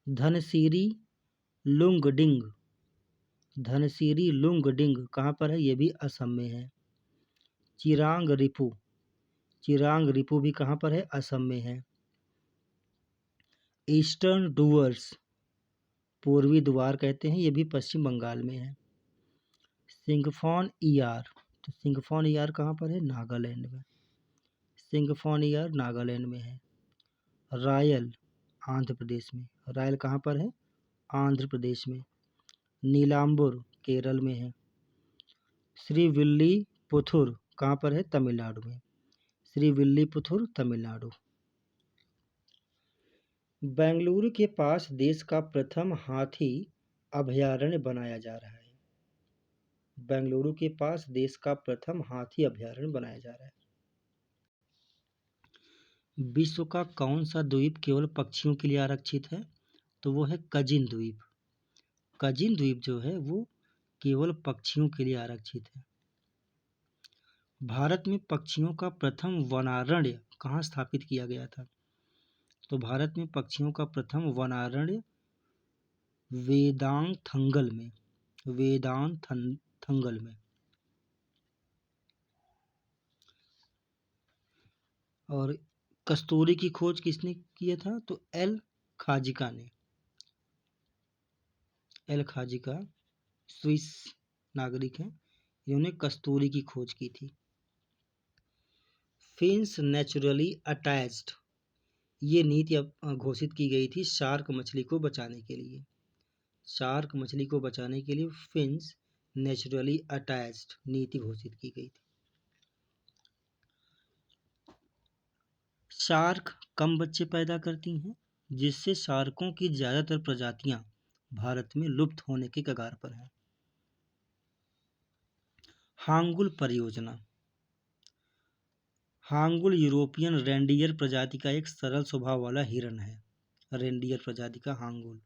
धनसिरी लुंगडिंग कहाँ पर है? ये भी असम में है। चिरांग रिपू भी कहाँ पर है? असम में है। ईस्टर्न डुवर्स, पूर्वी द्वार कहते हैं, ये भी पश्चिम बंगाल में है। सिंगफॉन ईयार, तो सिंगफॉन ईयार कहाँ पर है? नागालैंड में। सिंगफॉन ईयार नागालैंड में है। रायल आंध्र प्रदेश में। रायल कहाँ पर है? आंध्र प्रदेश में। नीलांबुर केरल में है। श्रीविल्लीपुथुर कहाँ पर है? तमिलनाडु में। श्रीविल्लीपुथुर तमिलनाडु। बेंगलुरु के पास देश का प्रथम हाथी अभयारण्य बनाया जा रहा है। बेंगलुरु के पास देश का प्रथम हाथी अभयारण्य बनाया जा रहा है। विश्व का कौन सा द्वीप केवल पक्षियों के लिए आरक्षित है? तो वो है कजिन द्वीप। कजिन द्वीप जो है वो केवल पक्षियों के लिए आरक्षित है। भारत में पक्षियों का प्रथम वनारण्य कहाँ स्थापित किया गया था? तो भारत में पक्षियों का प्रथम वनारण्य वेदांथंगल में। और कस्तूरी की खोज किसने किया था? तो एल खाजिका स्विस नागरिक हैं, इन्होंने कस्तूरी की खोज की थी। फिन्स नेचुरली अटैच्ड, ये नीति घोषित की गई थी शार्क मछली को बचाने के लिए। फिन्स नेचुरली अटैच्ड नीति घोषित की गई थी। शार्क कम बच्चे पैदा करती हैं, जिससे शार्कों की ज्यादातर प्रजातियां भारत में लुप्त होने के कगार पर हैं। हांगुल यूरोपियन रेंडियर प्रजाति का एक सरल स्वभाव वाला हिरण है। रेंडियर प्रजाति का हांगुल।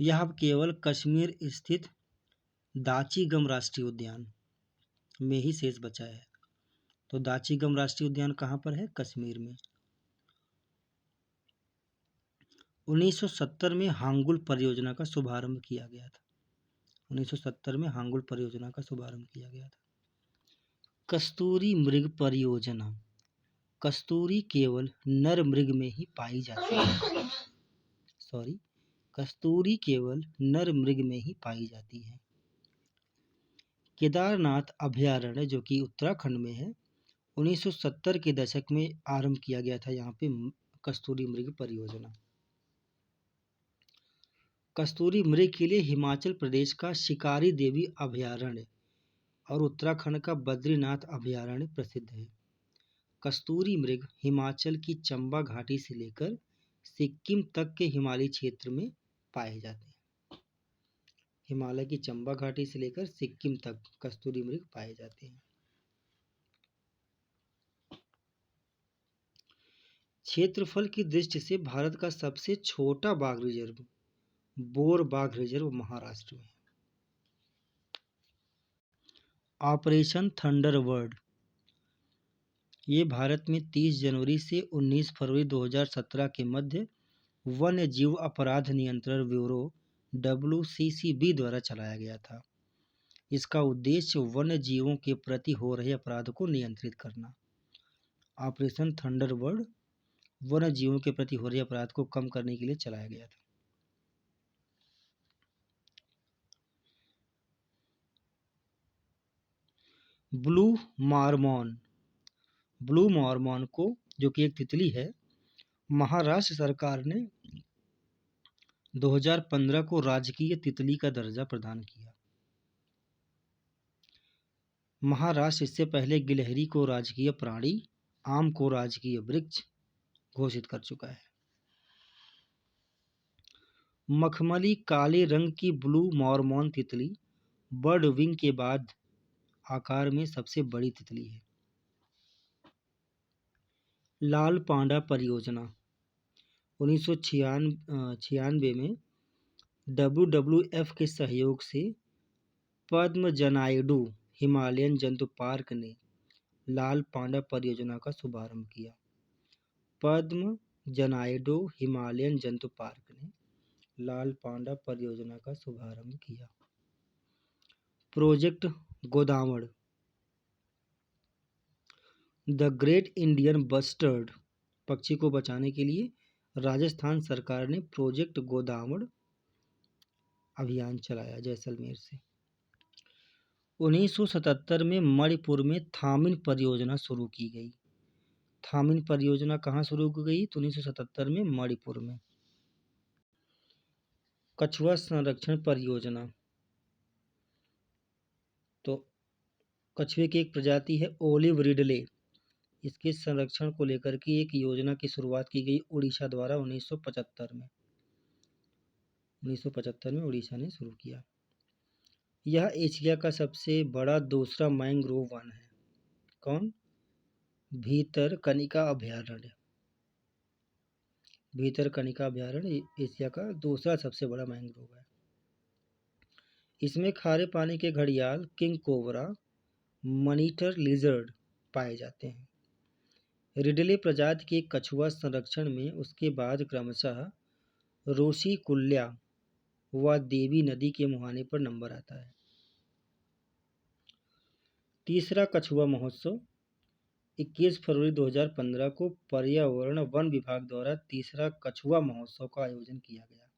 यह अब केवल कश्मीर स्थित दाची-गम राष्ट्रीय उद्यान में ही शेष बचा है। तो दाची-गम राष्ट्रीय उद्यान कहाँ पर है? कश्मीर में। 1970 में हांगुल परियोजना का शुभारंभ किया गया था। 1970 में हांगुल परियोजना का शुभारंभ किया गया था। कस्तूरी मृग परियोजना। कस्तूरी केवल नर मृग में ही पाई जाती है। कस्तूरी केवल नर मृग में ही पाई जाती है। केदारनाथ अभयारण्य जो कि उत्तराखंड में है, 1970 के दशक में आरंभ किया गया था यहाँ पे कस्तूरी मृग परियोजना। कस्तूरी मृग के लिए हिमाचल प्रदेश का शिकारी देवी अभयारण्य और उत्तराखंड का बद्रीनाथ अभयारण्य प्रसिद्ध है। कस्तूरी मृग हिमाचल की चंबा घाटी से लेकर सिक्किम तक के हिमालयी क्षेत्र में पाए जाते हैं। हिमालय की चंबा घाटी से लेकर सिक्किम तक कस्तूरी मृग पाए जाते हैं। क्षेत्रफल की दृष्टि से भारत का सबसे छोटा बाघ रिजर्व बोर बाघ रिजर्व महाराष्ट्र में है। ऑपरेशन थंडरबर्ड, ये भारत में 30 जनवरी से 19 फरवरी 2017 के मध्य वन्य जीव अपराध नियंत्रण ब्यूरो WCCB द्वारा चलाया गया था। इसका उद्देश्य वन्य जीवों के प्रति हो रहे अपराध को नियंत्रित करना। ऑपरेशन थंडरबर्ड वन्य जीवों के प्रति हो रहे अपराध को कम करने के लिए चलाया गया था। ब्लू मार्मोन को, जो कि एक तितली है, महाराष्ट्र सरकार ने 2015 को राजकीय तितली का दर्जा प्रदान किया। महाराष्ट्र इससे पहले गिलहरी को राजकीय प्राणी, आम को राजकीय वृक्ष घोषित कर चुका है। मखमली काले रंग की ब्लू मॉर्मॉन तितली बर्ड विंग के बाद आकार में सबसे बड़ी तितली है। लाल पांडा परियोजना 1996 में WWF के सहयोग से पद्मजनायडू हिमालयन जंतु पार्क ने लाल पांडा परियोजना का शुभारंभ किया। पद्मजनायडू हिमालयन जंतु पार्क ने लाल पांडा परियोजना का शुभारंभ किया। प्रोजेक्ट गोदावड़ द ग्रेट इंडियन बस्टर्ड पक्षी को बचाने के लिए राजस्थान सरकार ने प्रोजेक्ट गोदावड़ अभियान चलाया जैसलमेर से। 1977 में मणिपुर में थामिन परियोजना शुरू की गई। थामिन परियोजना कहाँ शुरू की गई? तो 1977 में मणिपुर में। कछुआ संरक्षण परियोजना, तो कछुए की एक प्रजाति है ओलिव रिडले, इसके संरक्षण को लेकर के एक योजना की शुरुआत की गई उड़ीसा द्वारा 1975 में। 1975 में उड़ीसा ने शुरू किया। यह एशिया का सबसे बड़ा दूसरा मैंग्रोव वन है। कौन? भीतरकनिका अभयारण्य। भीतरकनिका अभयारण्य एशिया का दूसरा सबसे बड़ा मैंग्रोव है। इसमें खारे पानी के घड़ियाल, किंग कोबरा, मॉनिटर लिजर्ड पाए जाते हैं। रिडले प्रजाति के कछुआ संरक्षण में उसके बाद क्रमशः रोशीकुल्या व देवी नदी के मुहाने पर नंबर आता है। तीसरा कछुआ महोत्सव 21 फरवरी 2015 को पर्यावरण वन विभाग द्वारा तीसरा कछुआ महोत्सव का आयोजन किया गया।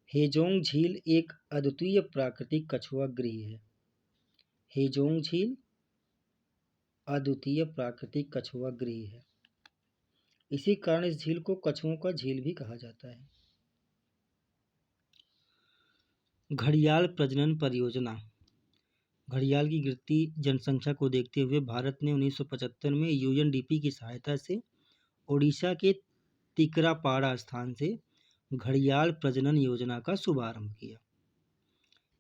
हेजोंग झील एक अद्वितीय प्राकृतिक कछुआ गृह है। हेजोंग झील अद्वितीय प्राकृतिक कछुआ गृह है। इसी कारण इस झील को कछुओं का झील भी कहा जाता है। घड़ियाल प्रजनन परियोजना, घड़ियाल की गिरती जनसंख्या को देखते हुए भारत ने 1975 में UNDP की सहायता से ओडिशा के तिकरापाड़ा स्थान से घड़ियाल प्रजनन योजना का शुभारंभ किया।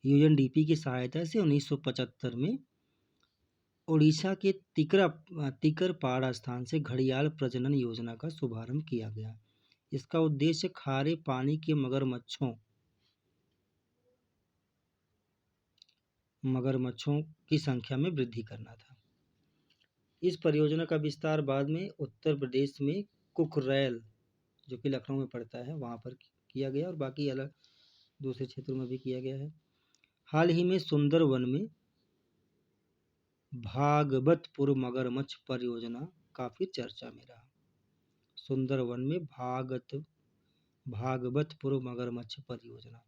UNDP की सहायता से 1975 में ओडिशा के तिकरपाड़ा स्थान से घड़ियाल प्रजनन योजना का शुभारंभ किया गया। इसका उद्देश्य खारे पानी के मगरमच्छों की संख्या में वृद्धि करना था। इस परियोजना का विस्तार बाद में उत्तर प्रदेश में कुकरैल, जो कि लखनऊ में पड़ता है, वहाँ पर किया गया और बाकी अलग दूसरे क्षेत्रों में भी किया गया है। हाल ही में सुंदरवन में भागवतपुर मगरमच्छ परियोजना काफी चर्चा में रहा। सुंदरवन में भागवतपुर मगरमच्छ परियोजना,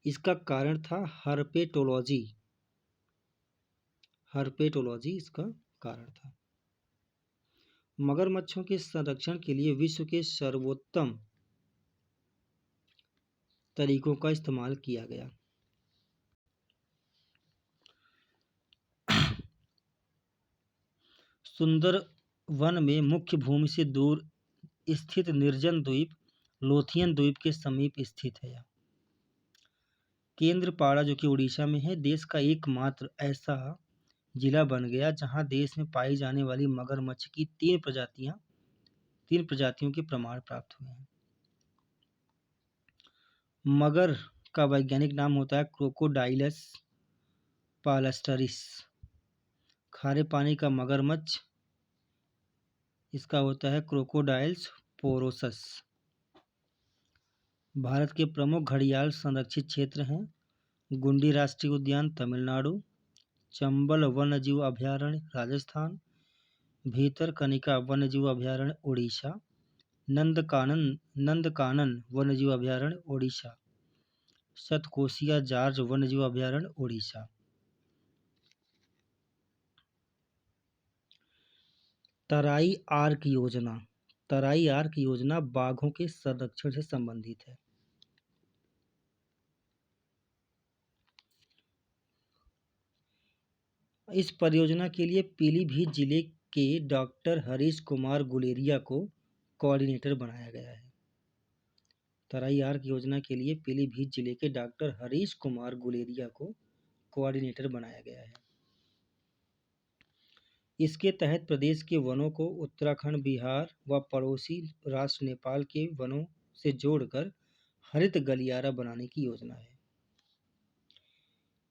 इसका कारण था हर्पेटोलॉजी इसका कारण था। मगरमच्छों के संरक्षण के लिए विश्व के सर्वोत्तम तरीकों का इस्तेमाल किया गया। सुंदरवन में मुख्य भूमि से दूर स्थित निर्जन द्वीप लोथियन द्वीप के समीप स्थित है। केंद्रपाड़ा, जो कि उड़ीसा में है, देश का एकमात्र ऐसा जिला बन गया जहां देश में पाई जाने वाली मगरमच्छ की तीन प्रजातियों के प्रमाण प्राप्त हुए हैं। मगर का वैज्ञानिक नाम होता है क्रोकोडाइलस पालस्टरिस। खारे पानी का मगरमच्छ इसका होता है क्रोकोडाइल्स पोरोसस। भारत के प्रमुख घड़ियाल संरक्षित क्षेत्र हैं गुंडी राष्ट्रीय उद्यान तमिलनाडु, चंबल वन्यजीव अभयारण्य राजस्थान, भीतरकनिका वन्यजीव अभयारण्य उड़ीसा, नंदकानन वन्यजीव अभयारण्य उड़ीसा, सतकोसिया जार्ज वन्यजीव अभयारण्य उड़ीसा। तराई आर्क योजना, तराई आर्क योजना बाघों के संरक्षण से संबंधित है। इस परियोजना के लिए पीलीभीत जिले के डॉक्टर हरीश कुमार गुलेरिया को कोऑर्डिनेटर बनाया गया है। तराई आर्क योजना के लिए पीलीभीत जिले के डॉक्टर हरीश कुमार गुलेरिया को कोऑर्डिनेटर बनाया गया है। इसके तहत प्रदेश के वनों को उत्तराखंड, बिहार व पड़ोसी राष्ट्र नेपाल के वनों से जोड़कर हरित गलियारा बनाने की योजना है।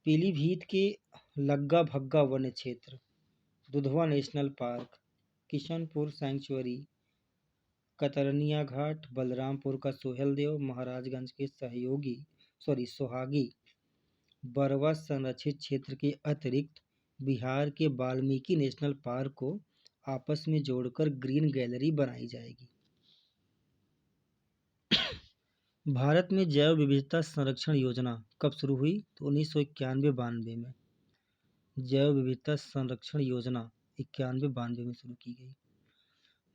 पीलीभीत के लग्गा भग्गा वन्य क्षेत्र, Dudhwa national park, Kishanpur sanctuary, Katarnia Ghat, Balrampur का सोहेलदेव, महाराजगंज के सोहागी बरवा संरक्षित क्षेत्र के अतिरिक्त बिहार के वाल्मीकि नेशनल पार्क को आपस में जोड़कर ग्रीन गैलरी बनाई जाएगी। भारत में जैव विविधता संरक्षण योजना कब शुरू हुई? तो 1991-92 में जैव विविधता संरक्षण योजना 91-92 में शुरू की गई।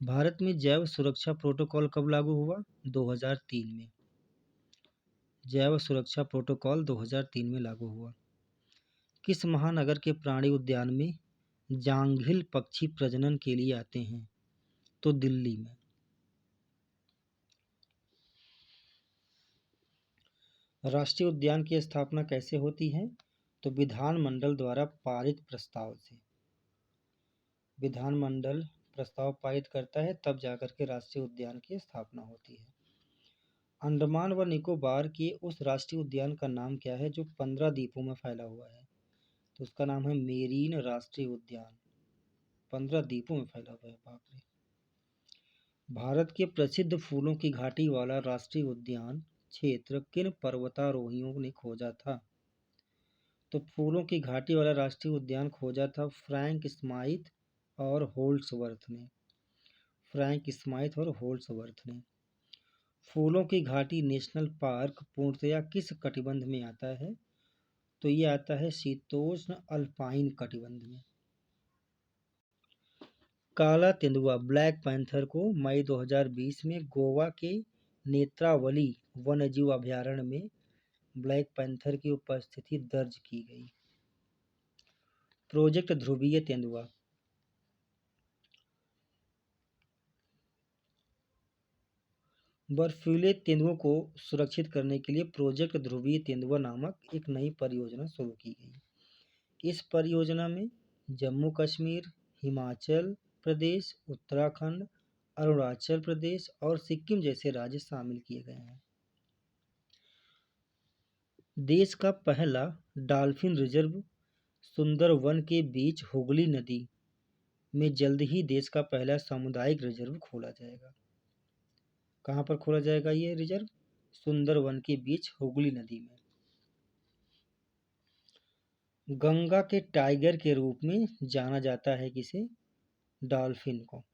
भारत में जैव सुरक्षा प्रोटोकॉल कब लागू हुआ? 2003 में। जैव सुरक्षा प्रोटोकॉल 2003 में लागू हुआ। किस महानगर के प्राणी उद्यान में जांघिल पक्षी प्रजनन के लिए आते हैं? तो दिल्ली में। राष्ट्रीय उद्यान की स्थापना कैसे होती है? तो विधानमंडल द्वारा पारित प्रस्ताव से। विधानमंडल प्रस्ताव पारित करता है तब जाकर के राष्ट्रीय उद्यान की स्थापना होती है। अंडमान व निकोबार के उस राष्ट्रीय उद्यान का नाम क्या है जो 15 द्वीपों में फैला हुआ है? तो उसका नाम है मेरीन राष्ट्रीय उद्यान। 15 द्वीपों में फैला हुआ है। बाप रे। भारत के प्रसिद्ध फूलों की घाटी वाला राष्ट्रीय उद्यान क्षेत्र किन पर्वतारोहियों ने खोजा था? तो फूलों की घाटी वाला राष्ट्रीय उद्यान खोजा था फ्रैंक स्माइथ और होल्ड्सवर्थ ने। फ्रैंक स्माइथ और होल्ड्सवर्थ ने। फूलों की घाटी नेशनल पार्क पूर्णतया किस कटिबंध में आता है? तो ये आता है शीतोष्ण अल्पाइन कटिबंध में। काला तेंदुआ ब्लैक पैंथर को मई 2020 में गोवा के नेत्रावली वन्यजीव अभयारण्य में ब्लैक पैंथर की उपस्थिति दर्ज की गई। प्रोजेक्ट ध्रुवीय तेंदुआ। बर्फीले तेंदुओं को सुरक्षित करने के लिए प्रोजेक्ट ध्रुवीय तेंदुआ नामक एक नई परियोजना शुरू की गई। इस परियोजना में जम्मू कश्मीर, हिमाचल प्रदेश, उत्तराखंड, अरुणाचल प्रदेश और सिक्किम जैसे राज्य शामिल किए गए हैं। देश का पहला डॉल्फिन रिजर्व सुंदरवन के बीच हुगली नदी में जल्द ही देश का पहला सामुदायिक रिजर्व खोला जाएगा। कहाँ पर खोला जाएगा ये रिजर्व? सुंदरवन के बीच हुगली नदी में। गंगा के टाइगर के रूप में जाना जाता है किसे? डॉल्फिन को।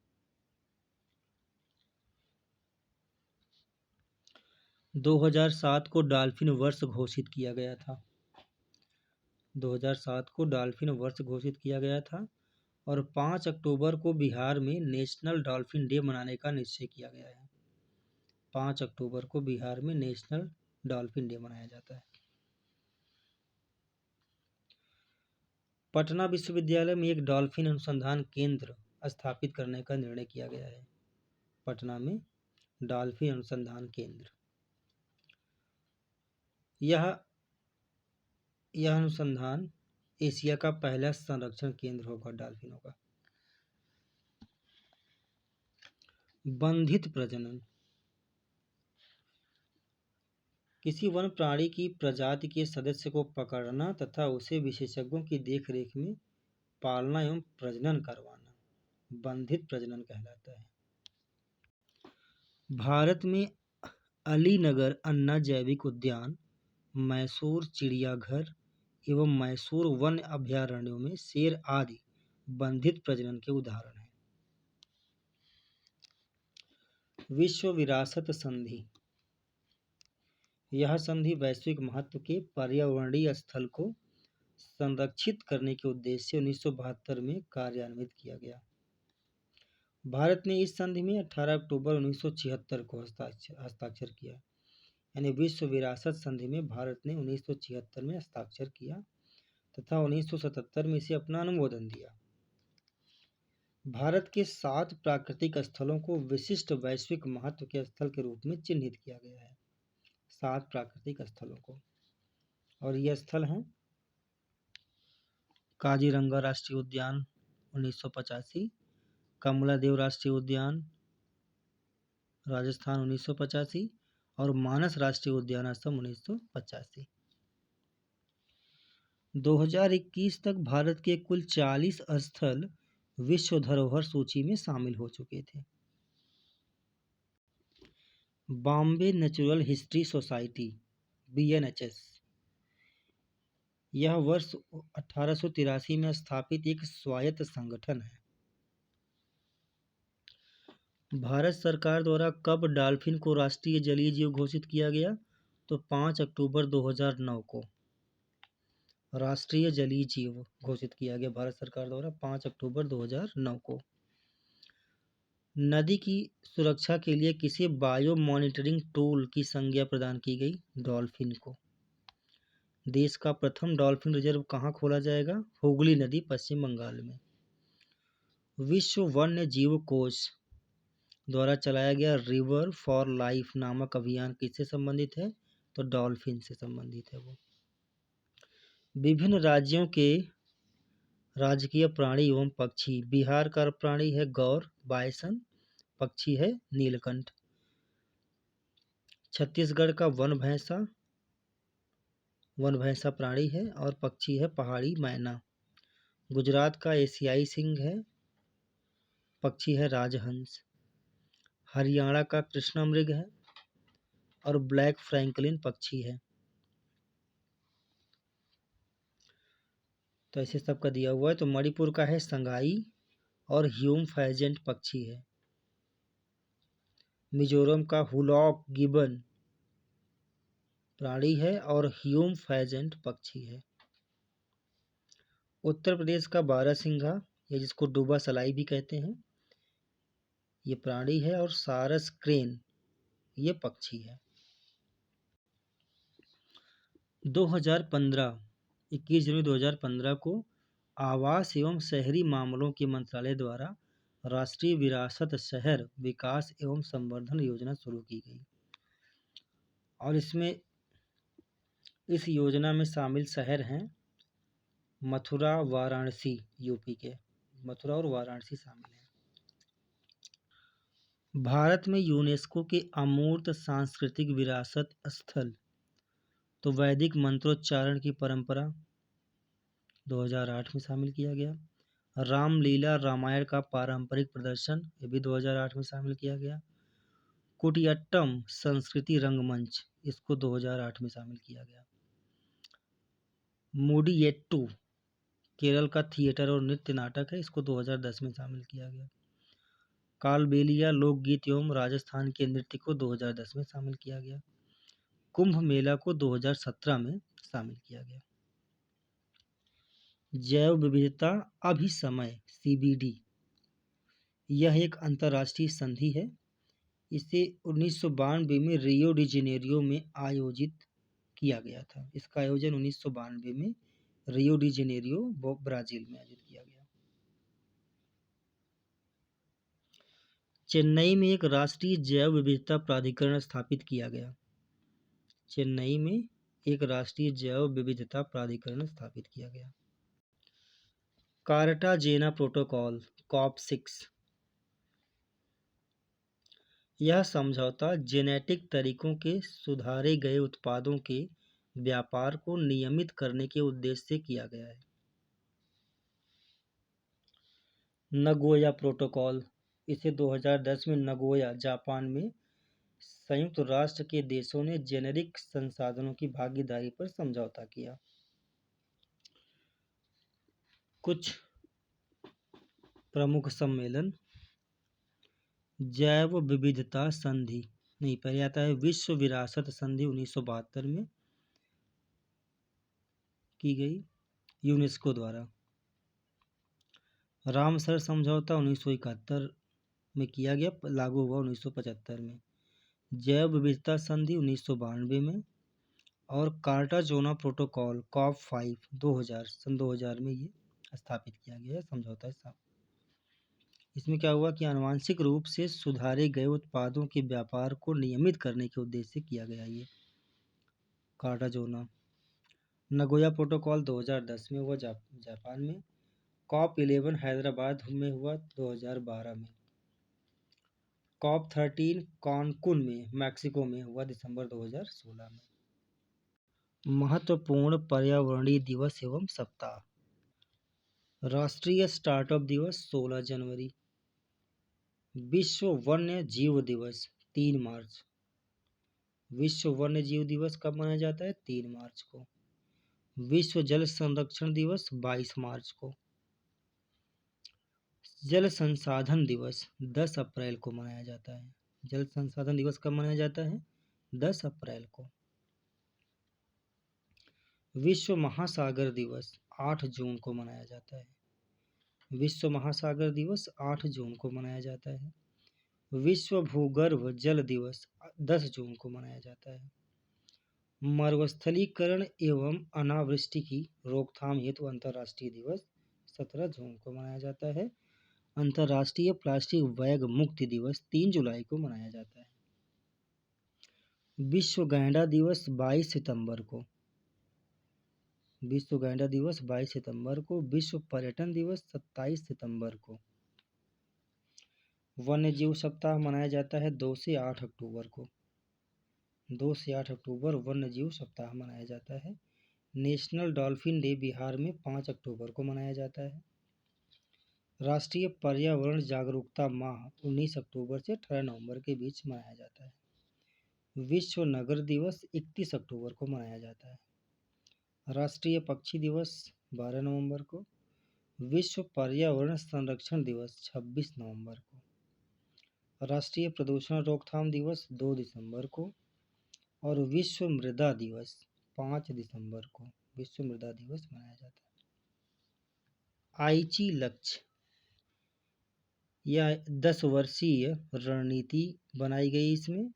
- 2007 को डॉल्फिन वर्ष घोषित किया गया था। 2007 को डॉल्फिन वर्ष घोषित किया गया था और 5 अक्टूबर को बिहार में नेशनल डॉल्फिन डे मनाने का निश्चय किया गया है। 5 अक्टूबर को बिहार में नेशनल डॉल्फिन डे मनाया जाता है। पटना विश्वविद्यालय में एक डॉल्फिन अनुसंधान केंद्र स्थापित करने का निर्णय किया गया है। पटना में डॉल्फिन अनुसंधान केंद्र। यह अनुसंधान एशिया का पहला संरक्षण केंद्र होगा डॉल्फिनों का। बंधित प्रजनन। किसी वन प्राणी की प्रजाति के सदस्य को पकड़ना तथा उसे विशेषज्ञों की देखरेख में पालना एवं प्रजनन करवाना बंधित प्रजनन कहलाता है। भारत में अलीनगर अन्ना जैविक उद्यान, मैसूर चिड़ियाघर एवं मैसूर वन अभयारण्यों में शेर आदि बंधित प्रजनन के उदाहरण हैं। विश्व विरासत संधि। यह संधि वैश्विक महत्व के पर्यावरणीय स्थल को संरक्षित करने के उद्देश्य से 1972 में कार्यान्वित किया गया। भारत ने इस संधि में 18 अक्टूबर 1976 को हस्ताक्षर किया। यानी विश्व विरासत संधि में भारत ने 1976 में हस्ताक्षर किया तथा 1977 में इसे अपना अनुमोदन दिया। भारत के 7 प्राकृतिक स्थलों को विशिष्ट वैश्विक महत्व के स्थल के रूप में चिन्हित किया गया है। 7 प्राकृतिक स्थलों को, और ये स्थल हैं काजीरंगा राष्ट्रीय उद्यान 1985, कमलादेव राष्ट्रीय उद्यान राजस्थान 1985 और मानस राष्ट्रीय उद्यान असम 1985। 2021 तक भारत के कुल 40 स्थल विश्व धरोहर सूची में शामिल हो चुके थे। Bombay natural history society BNHS, यह वर्ष 1883 में स्थापित एक स्वायत्त संगठन है। भारत सरकार द्वारा कब डॉल्फिन को राष्ट्रीय जलीय जीव घोषित किया गया? तो 5 अक्टूबर 2009 को राष्ट्रीय जलीय जीव घोषित किया गया भारत सरकार द्वारा 5 अक्टूबर 2009 को। नदी की सुरक्षा के लिए किसे बायो मॉनिटरिंग टूल की संज्ञा प्रदान की गई? डॉल्फिन को। देश का प्रथम डॉल्फिन रिजर्व कहाँ खोला जाएगा? हुगली नदी, पश्चिम बंगाल में। विश्व वन्य जीव कोष द्वारा चलाया गया रिवर फॉर लाइफ नामक अभियान किससे संबंधित है? तो डॉल्फिन से संबंधित है वो। विभिन्न राज्यों के राजकीय प्राणी एवं पक्षी। बिहार का प्राणी है गौर बायसन, पक्षी है नीलकंठ। छत्तीसगढ़ का वन भैंसा प्राणी है और पक्षी है पहाड़ी मैना। गुजरात का एशियाई सिंह है, पक्षी है राजहंस। हरियाणा का कृष्णा मृग है और ब्लैक फ्रैंकलिन पक्षी है। तो ऐसे सबका दिया हुआ है। तो मणिपुर का है संगाई और ह्यूम फैजेंट पक्षी है। मिजोरम का हुलॉक गिबन प्राणी है और ह्यूम फैजेंट पक्षी है। उत्तर प्रदेश का बारहसिंघा, या जिसको डूबा सलाई भी कहते हैं, ये प्राणी है और सारस क्रेन ये पक्षी है। 2015 21 जनवरी 2015 को आवास एवं शहरी मामलों के मंत्रालय द्वारा राष्ट्रीय विरासत शहर विकास एवं संवर्धन योजना शुरू की गई। और इस योजना में शामिल शहर हैं मथुरा, वाराणसी, यूपी के मथुरा और वाराणसी शामिल हैं। भारत में यूनेस्को के अमूर्त सांस्कृतिक विरासत स्थल तो वैदिक मंत्रोच्चारण की परंपरा 2008 में शामिल किया गया। रामलीला रामायण का पारंपरिक प्रदर्शन ये भी 2008 में शामिल किया गया। कुटियाट्टम संस्कृति रंगमंच इसको 2008 में शामिल किया गया। मुडियेट्टू केरल का थिएटर और नृत्य नाटक है, इसको 2010 में शामिल किया गया। कालबेलिया लोकगीत एवं राजस्थान के नृत्य को 2010 में शामिल किया गया। कुंभ मेला को 2017 में शामिल किया गया। जैव विविधता अभिसमय CBD यह एक अंतर्राष्ट्रीय संधि है। इसे 1992 में रियो डी जेनेरियो में आयोजित किया गया था। इसका आयोजन 1992 में रियो डी जेनेरियो ब्राजील में आयोजित किया गया। चेन्नई में एक राष्ट्रीय जैव विविधता प्राधिकरण स्थापित किया गया। चेन्नई में एक राष्ट्रीय जैव विविधता प्राधिकरण स्थापित किया गया। कार्टाजेना प्रोटोकॉल COP6 यह समझौता जेनेटिक तरीकों के सुधारे गए उत्पादों के व्यापार को नियमित करने के उद्देश्य से किया गया है। नगोया प्रोटोकॉल इसे 2010 में नगोया जापान में संयुक्त राष्ट्र के देशों ने जेनेरिक संसाधनों की भागीदारी पर समझौता किया। कुछ प्रमुख सम्मेलन जैव विविधता संधि नहीं, पहले आता है विश्व विरासत संधि 1972 में की गई यूनेस्को द्वारा। रामसर समझौता 1971 में किया गया, लागू हुआ 1975 में। जैव विविधता संधि 1992 में, और कार्टाजोना प्रोटोकॉल COP5 सन 2000 में ये स्थापित किया गया है, समझौता है। इसमें क्या हुआ कि आनुवांशिक रूप से सुधारे गए उत्पादों के व्यापार को नियमित करने के उद्देश्य से किया गया ये कार्टाजोना। नगोया प्रोटोकॉल 2010 में हुआ जापान में। COP11 हैदराबाद में हुआ 2012 में। COP13 कानकुन में मैक्सिको में हुआ दिसंबर 2016 में। महत्वपूर्ण पर्यावरणीय दिवस एवं सप्ताह। राष्ट्रीय स्टार्टअप दिवस 16 जनवरी। विश्व वन्य जीव दिवस 3 मार्च। विश्व वन्य जीव दिवस कब मनाया जाता है? 3 मार्च को। विश्व जल संरक्षण दिवस 22 मार्च को। जल संसाधन दिवस 10 अप्रैल को मनाया जाता है। जल संसाधन दिवस कब मनाया जाता है? 10 अप्रैल को। विश्व महासागर दिवस 8 जून को मनाया जाता है। विश्व महासागर दिवस 8 जून को मनाया जाता है। विश्व भूगर्भ जल दिवस 10 जून को मनाया जाता है। मरुस्थलीकरण एवं अनावृष्टि की रोकथाम हेतु अंतर्राष्ट्रीय दिवस 17 जून को मनाया जाता है। अंतर्राष्ट्रीय प्लास्टिक बैग मुक्ति दिवस 3 जुलाई को मनाया जाता है। विश्व गैंडा दिवस 22 सितंबर को। विश्व गैंडा दिवस 22 सितंबर को। विश्व पर्यटन दिवस 27 सितंबर को। वन्य जीव सप्ताह मनाया जाता है 2 से 8 अक्टूबर को। 2 से 8 अक्टूबर वन्य जीव सप्ताह मनाया जाता है। नेशनल डॉल्फिन डे बिहार में 5 अक्टूबर को मनाया जाता है। राष्ट्रीय पर्यावरण जागरूकता माह 19 अक्टूबर से 18 नवंबर के बीच मनाया जाता है। विश्व नगर दिवस 31 अक्टूबर को मनाया जाता है। राष्ट्रीय पक्षी दिवस 12 नवंबर को। विश्व पर्यावरण संरक्षण दिवस 26 नवंबर को। राष्ट्रीय प्रदूषण रोकथाम दिवस 2 दिसंबर को। और विश्व मृदा दिवस 5 दिसंबर को विश्व मृदा दिवस मनाया जाता है। आईची लक्ष्य, यह 10 वर्षीय रणनीति बनाई गई इसमें,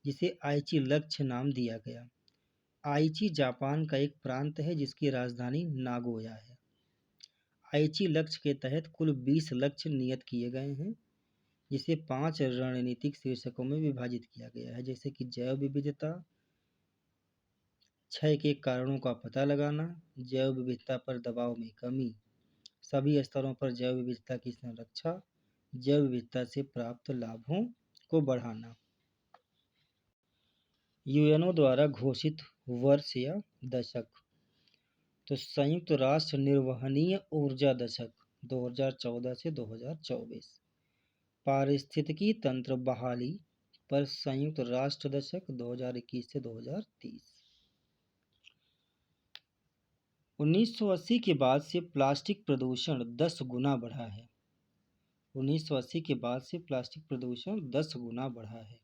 जिसे आईची लक्ष्य नाम दिया गया। आईची जापान का एक प्रांत है जिसकी राजधानी नागोया है। आईची लक्ष्य के तहत कुल 20 लक्ष्य नियत किए गए हैं, जिसे 5 रणनीतिक शीर्षकों में विभाजित किया गया है, जैसे कि जैव विविधता, क्षय के कारणों का पता लगाना, जैव विविधता पर दबाव में कमी, सभी स्तरों पर जैव विविधता की संरक्षा, जैव विविधता से प्राप्त लाभों को बढ़ाना। यूएनओ द्वारा घोषित वर्ष या दशक, तो संयुक्त राष्ट्र निर्वहनीय ऊर्जा दशक 2014 से 2024। पारिस्थितिकी तंत्र बहाली पर संयुक्त राष्ट्र दशक 2021 से 2030। 1980 के बाद से प्लास्टिक प्रदूषण 10 गुना बढ़ा है। 1980 के बाद से प्लास्टिक प्रदूषण 10 गुना बढ़ा है।